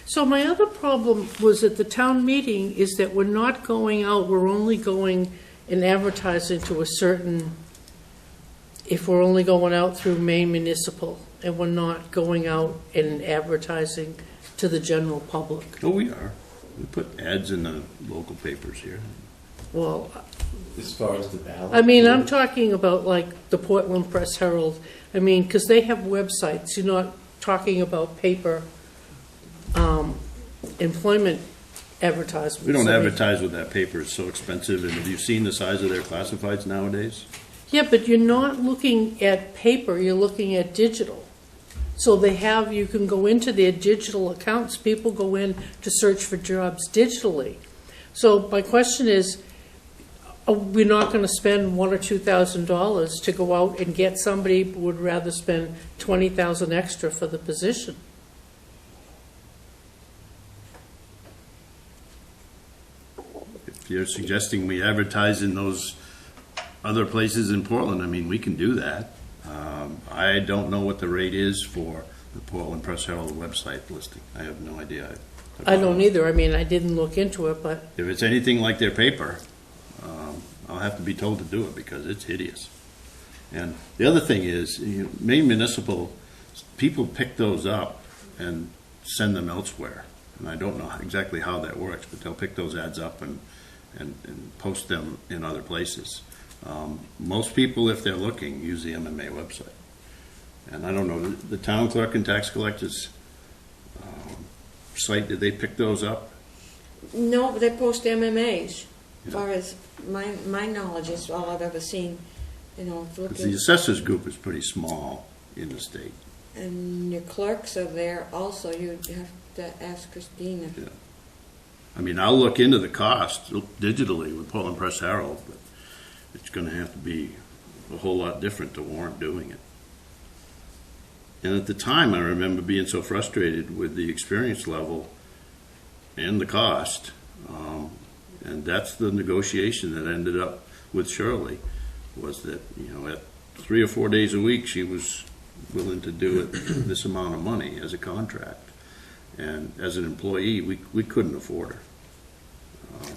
So my other problem was at the town meeting is that we're not going out, we're only going and advertising to a certain, if we're only going out through Maine Municipal, and we're not going out and advertising to the general public. Oh, we are. We put ads in the local papers here. Well, As far as the ballot. I mean, I'm talking about like the Portland Press Herald. I mean, because they have websites. You're not talking about paper employment advertisements. We don't I mean- advertise with that paper. It's so expensive. And have you seen the size of their classifieds nowadays? Yeah, but you're not looking at paper, you're looking at digital. So they have, you can go into their digital accounts, people go in to search for jobs digitally. So my question is, we're not gonna spend $1,000 or $2,000 to go out and get somebody who would rather spend $20,000 extra for the position. If you're suggesting we advertise in those other places in Portland, I mean, we can do that. I don't know what the rate is for the Portland Press Herald website listing. I have no idea. I don't either, I mean, I didn't look into it, but If it's anything like their paper, I'll have to be told to do it because it's hideous. And the other thing is, Maine Municipal, people pick those up and send them elsewhere. And I don't know exactly how that works, but they'll pick those ads up and post them in other places. Most people, if they're looking, use the MMA website. And I don't know, the town clerk and tax collector's site, did they pick those up? No, but they post MMAs. Yeah. As far as my knowledge is all I've ever seen, you know, if Because the looking, assessors group is pretty small in the state. and your clerks are there also, you have to ask Christina. Yeah. I mean, I'll look into the cost digitally with Portland Press Herald, but it's going to have to be a whole lot different to warrant doing it. And at the time, I remember being so frustrated with the experience level and the cost. And that's the negotiation that ended up with Shirley, was that, at 3 or 4 days a week, she was willing to do it this amount of money as a contract. And as an employee, we couldn't afford her.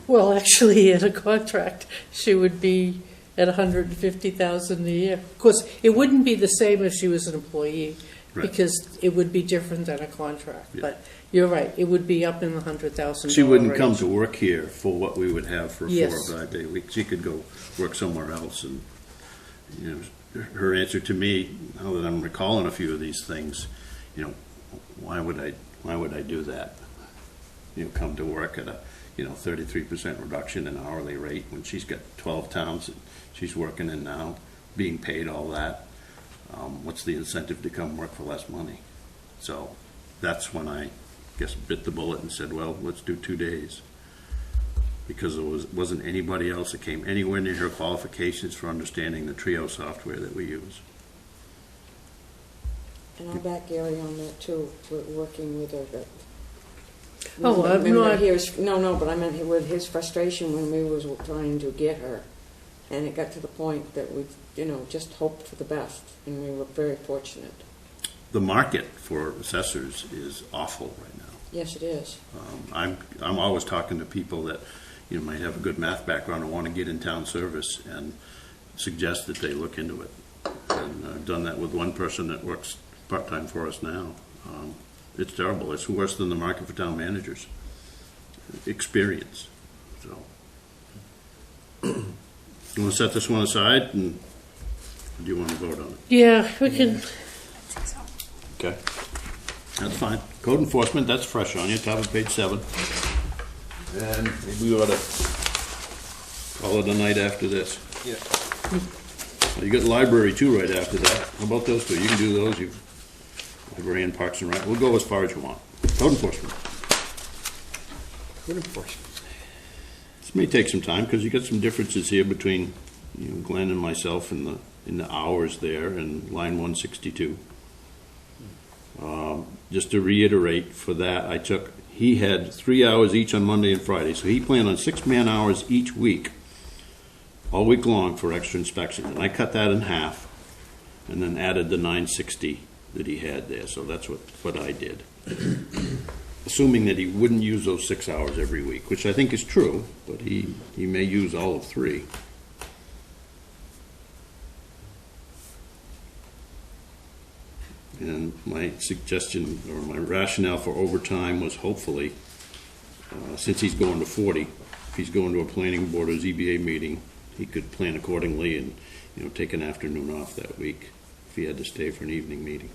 well, actually, in a contract, she would be at $150,000 a year. Of course, it wouldn't be the same if she was an employee, Right. because it would be different than a contract. Yeah. But you're right, it would be up in the $100,000 She wouldn't come range. to work here for what we would have for a 4 Yes. or 5 day week. She could go work somewhere else, and, you know, her answer to me, now that I'm recalling a few of these things, you know, why would I do that? You know, come to work at a, 33% reduction in hourly rate when she's got 12 towns that she's working in now, being paid all that. What's the incentive to come work for less money? So that's when I guess bit the bullet and said, well, let's do 2 days. Because there wasn't anybody else that came anywhere near her qualifications for understanding the Trio software that we use. And I'll back Gary on that too, with working with her. Oh, I'm Remember not- but I meant with his frustration when we was trying to get her. And it got to the point that we, just hoped for the best, and we were very fortunate. The market for assessors is awful right now. Yes, it is. I'm always talking to people that, might have a good math background and want to get in town service, and suggest that they look into it. And I've done that with one person that works part-time for us now. It's terrible. It's worse than the market for town managers. Experience. So, you want to set this one aside, and do you want to vote on it? Yeah, we can, Okay. That's fine. Code enforcement, that's fresh on you, top of page 7. And maybe we ought to call it a night after this. Yeah. Well, you got library too right after that. How about those two? You can do those. Library and Parks and Rec. We'll go as far as you want. Code enforcement. Code enforcement. This may take some time because you got some differences here between Glenn and myself in the hours there and line 162. Just to reiterate for that, he had 3 hours each on Monday and Friday, so he planned on 6 man-hours each week, all week long for extra inspection. And I cut that in half and then added the 960 that he had there, so that's what I did. Assuming that he wouldn't use those 6 hours every week, which I think is true, but he may use all of 3. And my suggestion, or my rationale for overtime was hopefully, since he's going to 40, if he's going to a planning board or ZBA meeting, he could plan accordingly and, take an afternoon off that week if he had to stay for an evening meeting.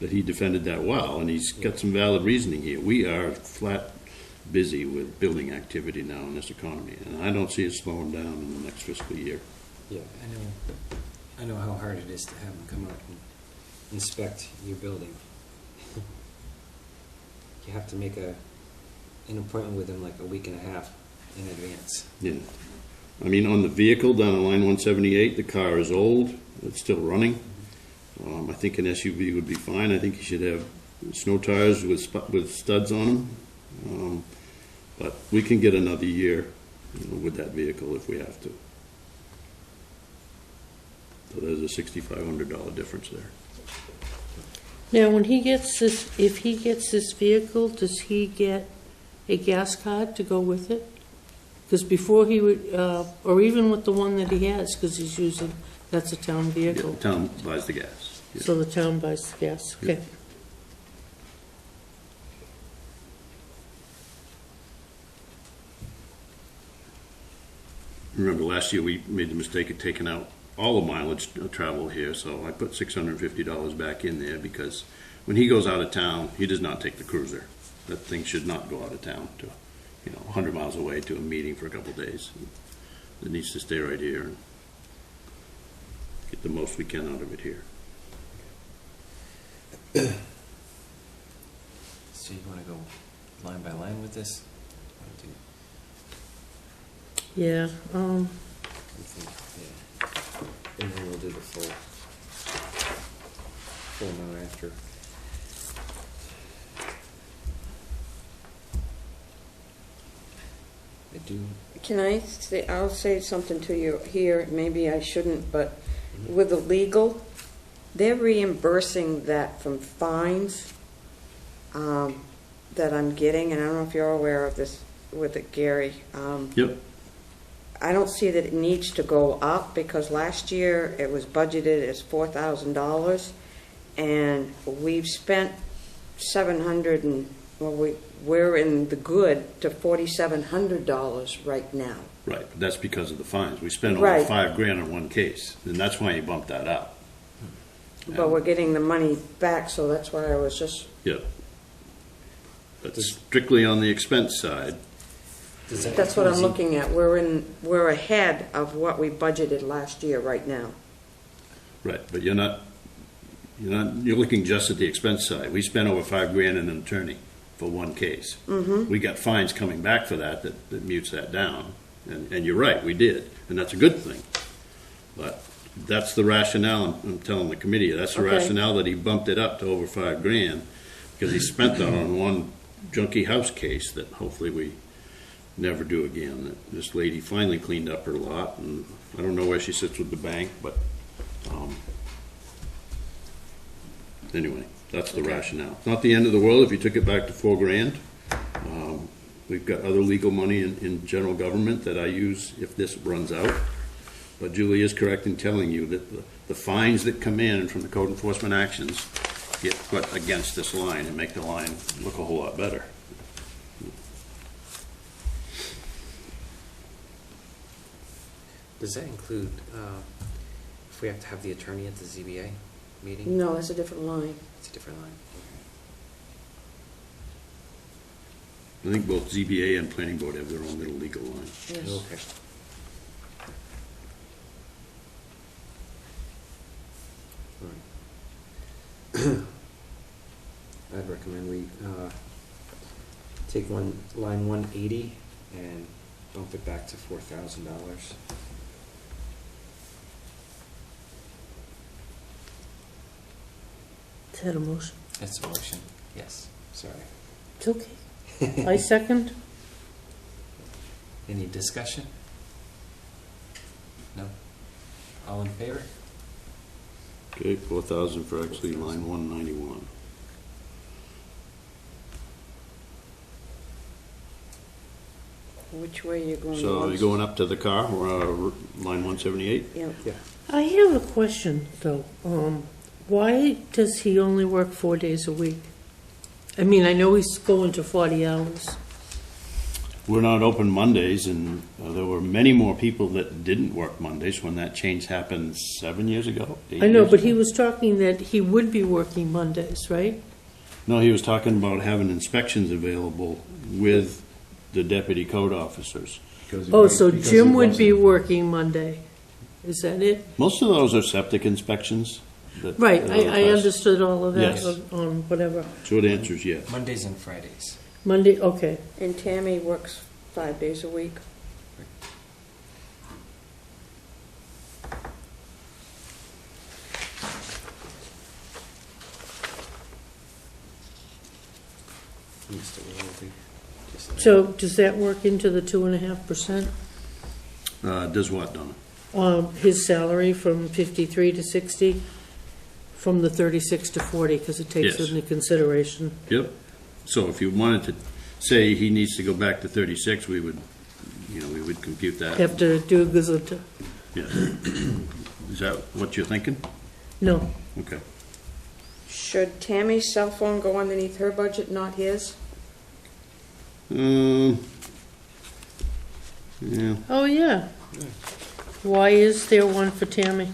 But he defended that well, and he's got some valid reasoning here. We are flat busy with building activity now in this economy, and I don't see it slowing down in the next fiscal year. Yeah, I know how hard it is to have them come out and inspect your building. You have to make an appointment with them like a week and a half in advance. Yeah. I mean, on the vehicle down on line 178, the car is old, it's still running. I think an SUV would be fine. I think you should have snow tires with studs on them. But we can get another year with that vehicle if we have to. So there's a $6,500 difference there. now when he gets this, if he gets this vehicle, does he get a gas card to go with it? Because before he would, or even with the one that he has, because he's using, that's a town Yeah, vehicle. the town buys the gas. Yeah. So the town buys the gas, okay. Remember, last year we made the mistake of taking out all the mileage travel here, so I put $650 back in there because when he goes out of town, he does not take the cruiser. That thing should not go out of town to, 100 miles away to a meeting for a couple days. It needs to stay right here and get the most we can out of it here. So you want to go line by line with this? What do Yeah, you think? Yeah. And then we'll do the full now after. I do. Can I say, I'll say something to you here, maybe I shouldn't, but with the legal, they're reimbursing that from fines that I'm getting, and I don't know if you're aware of this with it, Gary. Yep. I don't see that it needs to go up, because last year it was budgeted as $4,000, and we've spent 700 and, well, we're in the good to $4,700 right now. Right, but that's because of the fines. We spent over Right. $5,000 on one case, and that's why you bumped that up. But we're getting the money back, so that's why I was just, Yeah. But strictly on the expense side, Does that that's what I'm include looking at. We're ahead of what we budgeted last year right now. right, but you're looking just at the expense side. We spent over $5,000 in an attorney for one case. We got fines coming back for that mutes that down. And you're right, we did, and that's a good thing. But that's the rationale, I'm telling the committee, that's the Okay. rationale that he bumped it up to over $5,000, because he spent that on one junky house case that hopefully we never do again. That this lady finally cleaned up her lot, and I don't know where she sits with the bank, but, anyway, that's the rationale. It's not the end of the world if you took it back to $4,000. We've got other legal money in general government that I use if this runs out. But Julie is correct in telling you that the fines that come in from the code enforcement actions get put against this line and make the line look a whole lot better. Does that include, if we have to have the attorney at the ZBA meeting? No, that's a different line. It's a different line. I think both ZBA and planning board have their own little legal line. Yes. Okay. I'd recommend we take line 180 and bump it back to $4,000. Is that a motion? That's a motion, yes, sorry. It's okay. I second. Any discussion? No? All in favor? Okay, 4,000 for actually line 191. Which way are you going? So you're going up to the car, line 178? Yeah. Yeah. I have a question, though. Why does he only work 4 days a week? I mean, I know he's going to 40 hours. We're not open Mondays, and there were many more people that didn't work Mondays when that change happened 7 years ago. I know, but he was talking that he would be working Mondays, right? No, he was talking about having inspections available with the deputy code officers. Oh, so Jim would be working Monday. Is that it? Most of those are septic inspections. Right, I understood all of that Yes. on whatever. Short answer is yes. Mondays and Fridays. Monday, okay. And Tammy works 5 days a week. Mr. Willoughby, just- So does that work into the 2.5%? Does what, Donna? His salary from 53 to 60, from the 36 to 40, because it takes Yes. into consideration. Yep. So if you wanted to say he needs to go back to 36, we would compute that. Have to do a gazette. Yes. Is that what you're thinking? No, Okay. Should Tammy's cell phone go underneath her budget, not his? Yeah. oh, yeah. Why is there one for Tammy?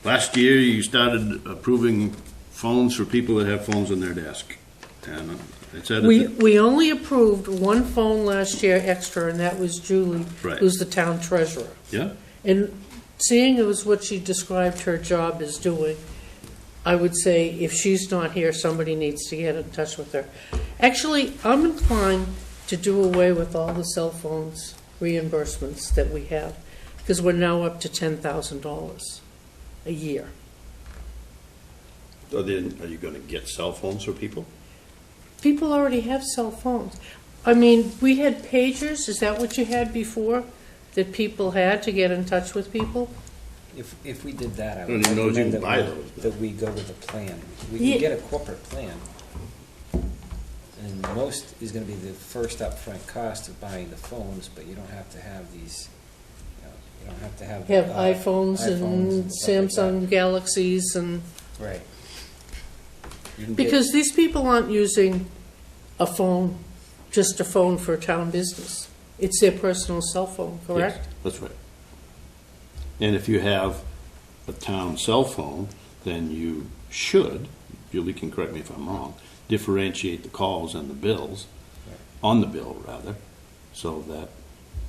Last year, you started approving phones for people that have phones on their desk. And it said, We only approved one phone last year extra, and that was Julie, Right. who's the town treasurer. yeah, And seeing it was what she described her job as doing, I would say if she's not here, somebody needs to get in touch with her. Actually, I'm inclined to do away with all the cell phones reimbursements that we have, because we're now up to $10,000 a year. are you going to get cell phones for people? People already have cell phones. I mean, we had pagers, is that what you had before? That people had to get in touch with people? If we did that, I don't would even know if you recommend can buy those. that we go with a plan. We Yeah. can get a corporate plan. And most is gonna be the first upfront cost of buying the phones, but you don't have to have these, you don't have to have. Have iPhones and stuff like that. Samsung Galaxies and, Right. You can get- because these people aren't using a phone, just a phone for town business. It's their personal cell phone, correct? Yes, that's right. And if you have a town cell phone, then you should, Julie can correct me if I'm wrong, differentiate the calls and the bills, on the bill rather, so that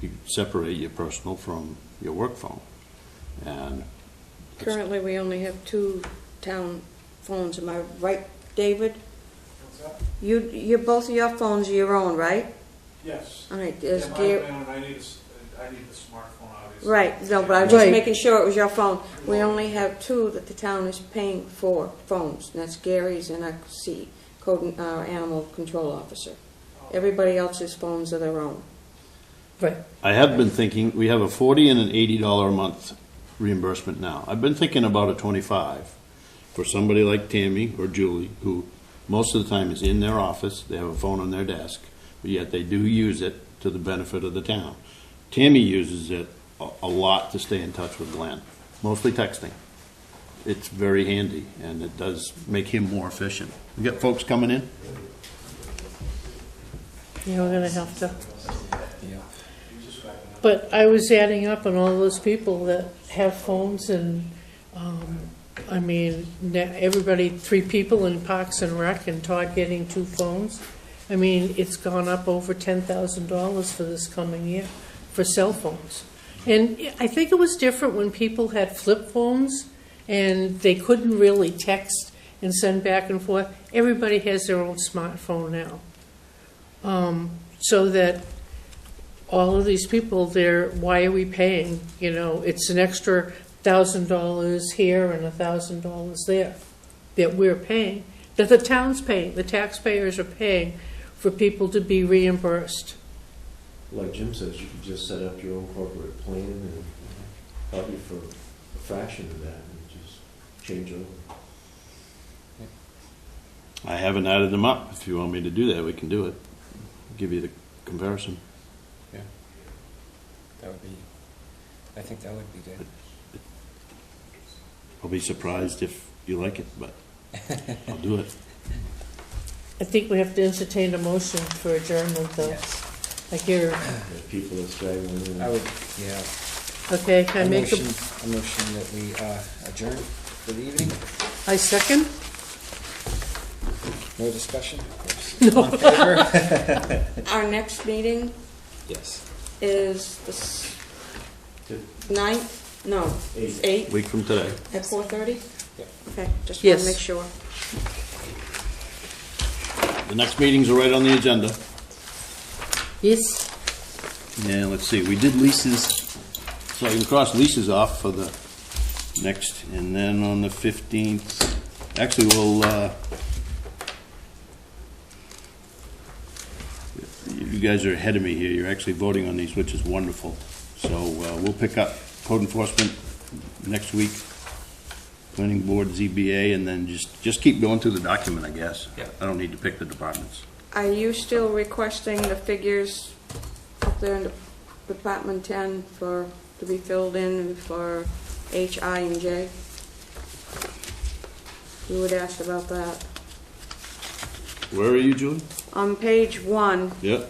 you separate your personal from your work phone. And Currently, we only have 2 town phones, am I right, David? What's that? Both of your phones are your own, right? Yes. All right, Yeah, there's my Gary. plan, I need the smartphone, obviously. Right, no, but I was just Right. making sure it was your phone. We only have 2 that the town is paying for phones, and that's Gary's and our animal control officer. Everybody else's phones are their own. Right. I have been thinking, we have a $40 and an $80 a month reimbursement now. I've been thinking about a 25 for somebody like Tammy or Julie, who most of the time is in their office, they have a phone on their desk, but yet they do use it to the benefit of the town. Tammy uses it a lot to stay in touch with Glenn, mostly texting. It's very handy, and it does make him more efficient. We got folks coming in? Yeah, we're gonna have to. Yeah. But I was adding up on all those people that have phones and, I mean, everybody, 3 people in Parks and Rec and Todd getting 2 phones. I mean, it's gone up over $10,000 for this coming year for cell phones. And I think it was different when people had flip phones and they couldn't really text and send back and forth. Everybody has their own smartphone now. So that all of these people, why are we paying? You know, it's an extra $1,000 here and $1,000 there that we're paying, that the town's paying, the taxpayers are paying for people to be reimbursed. Like Jim says, you could just set up your own corporate plan and probably for a fraction of that and just change over. I haven't added them up. If you want me to do that, we can do it. Give you the comparison. That would be, I think that would be good. I'll be surprised if you like it, but I'll do it. I think we have to entertain a motion for adjournment, though. Yes. I hear, If people are straggling in. I would, yeah. okay, can I make A motion that we adjourn for the evening. I second? No discussion, of course. All in favor? Our next meeting Yes. is the 9th? No, it's 8th Week from today. at 4:30? Yep. Okay, just want Yes. to make sure. The next meetings are right on the agenda. Yes. Yeah, let's see, we did leases, so I can cross leases off for the next, and then on the 15th, actually, you guys are ahead of me here, you're actually voting on these, which is wonderful. So we'll pick up code enforcement next week, planning board, ZBA, and then just keep going through the document, I guess. Yeah. I don't need to pick the departments. Are you still requesting the figures up there in Department 10 to be filled in for H, I, and J? You would ask about that. Where are you, Julie? On page 1, Yeah.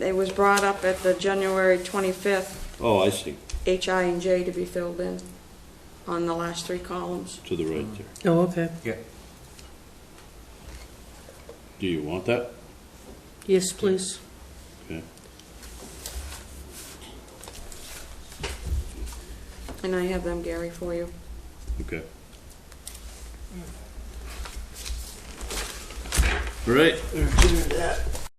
it was brought up at the January 25th, Oh, I see, H, I, and J to be filled in on the last 3 columns. to the right there. Oh, okay. Yeah. Do you want that? Yes, please. Okay. And I have them, Gary, for you. Okay. All right.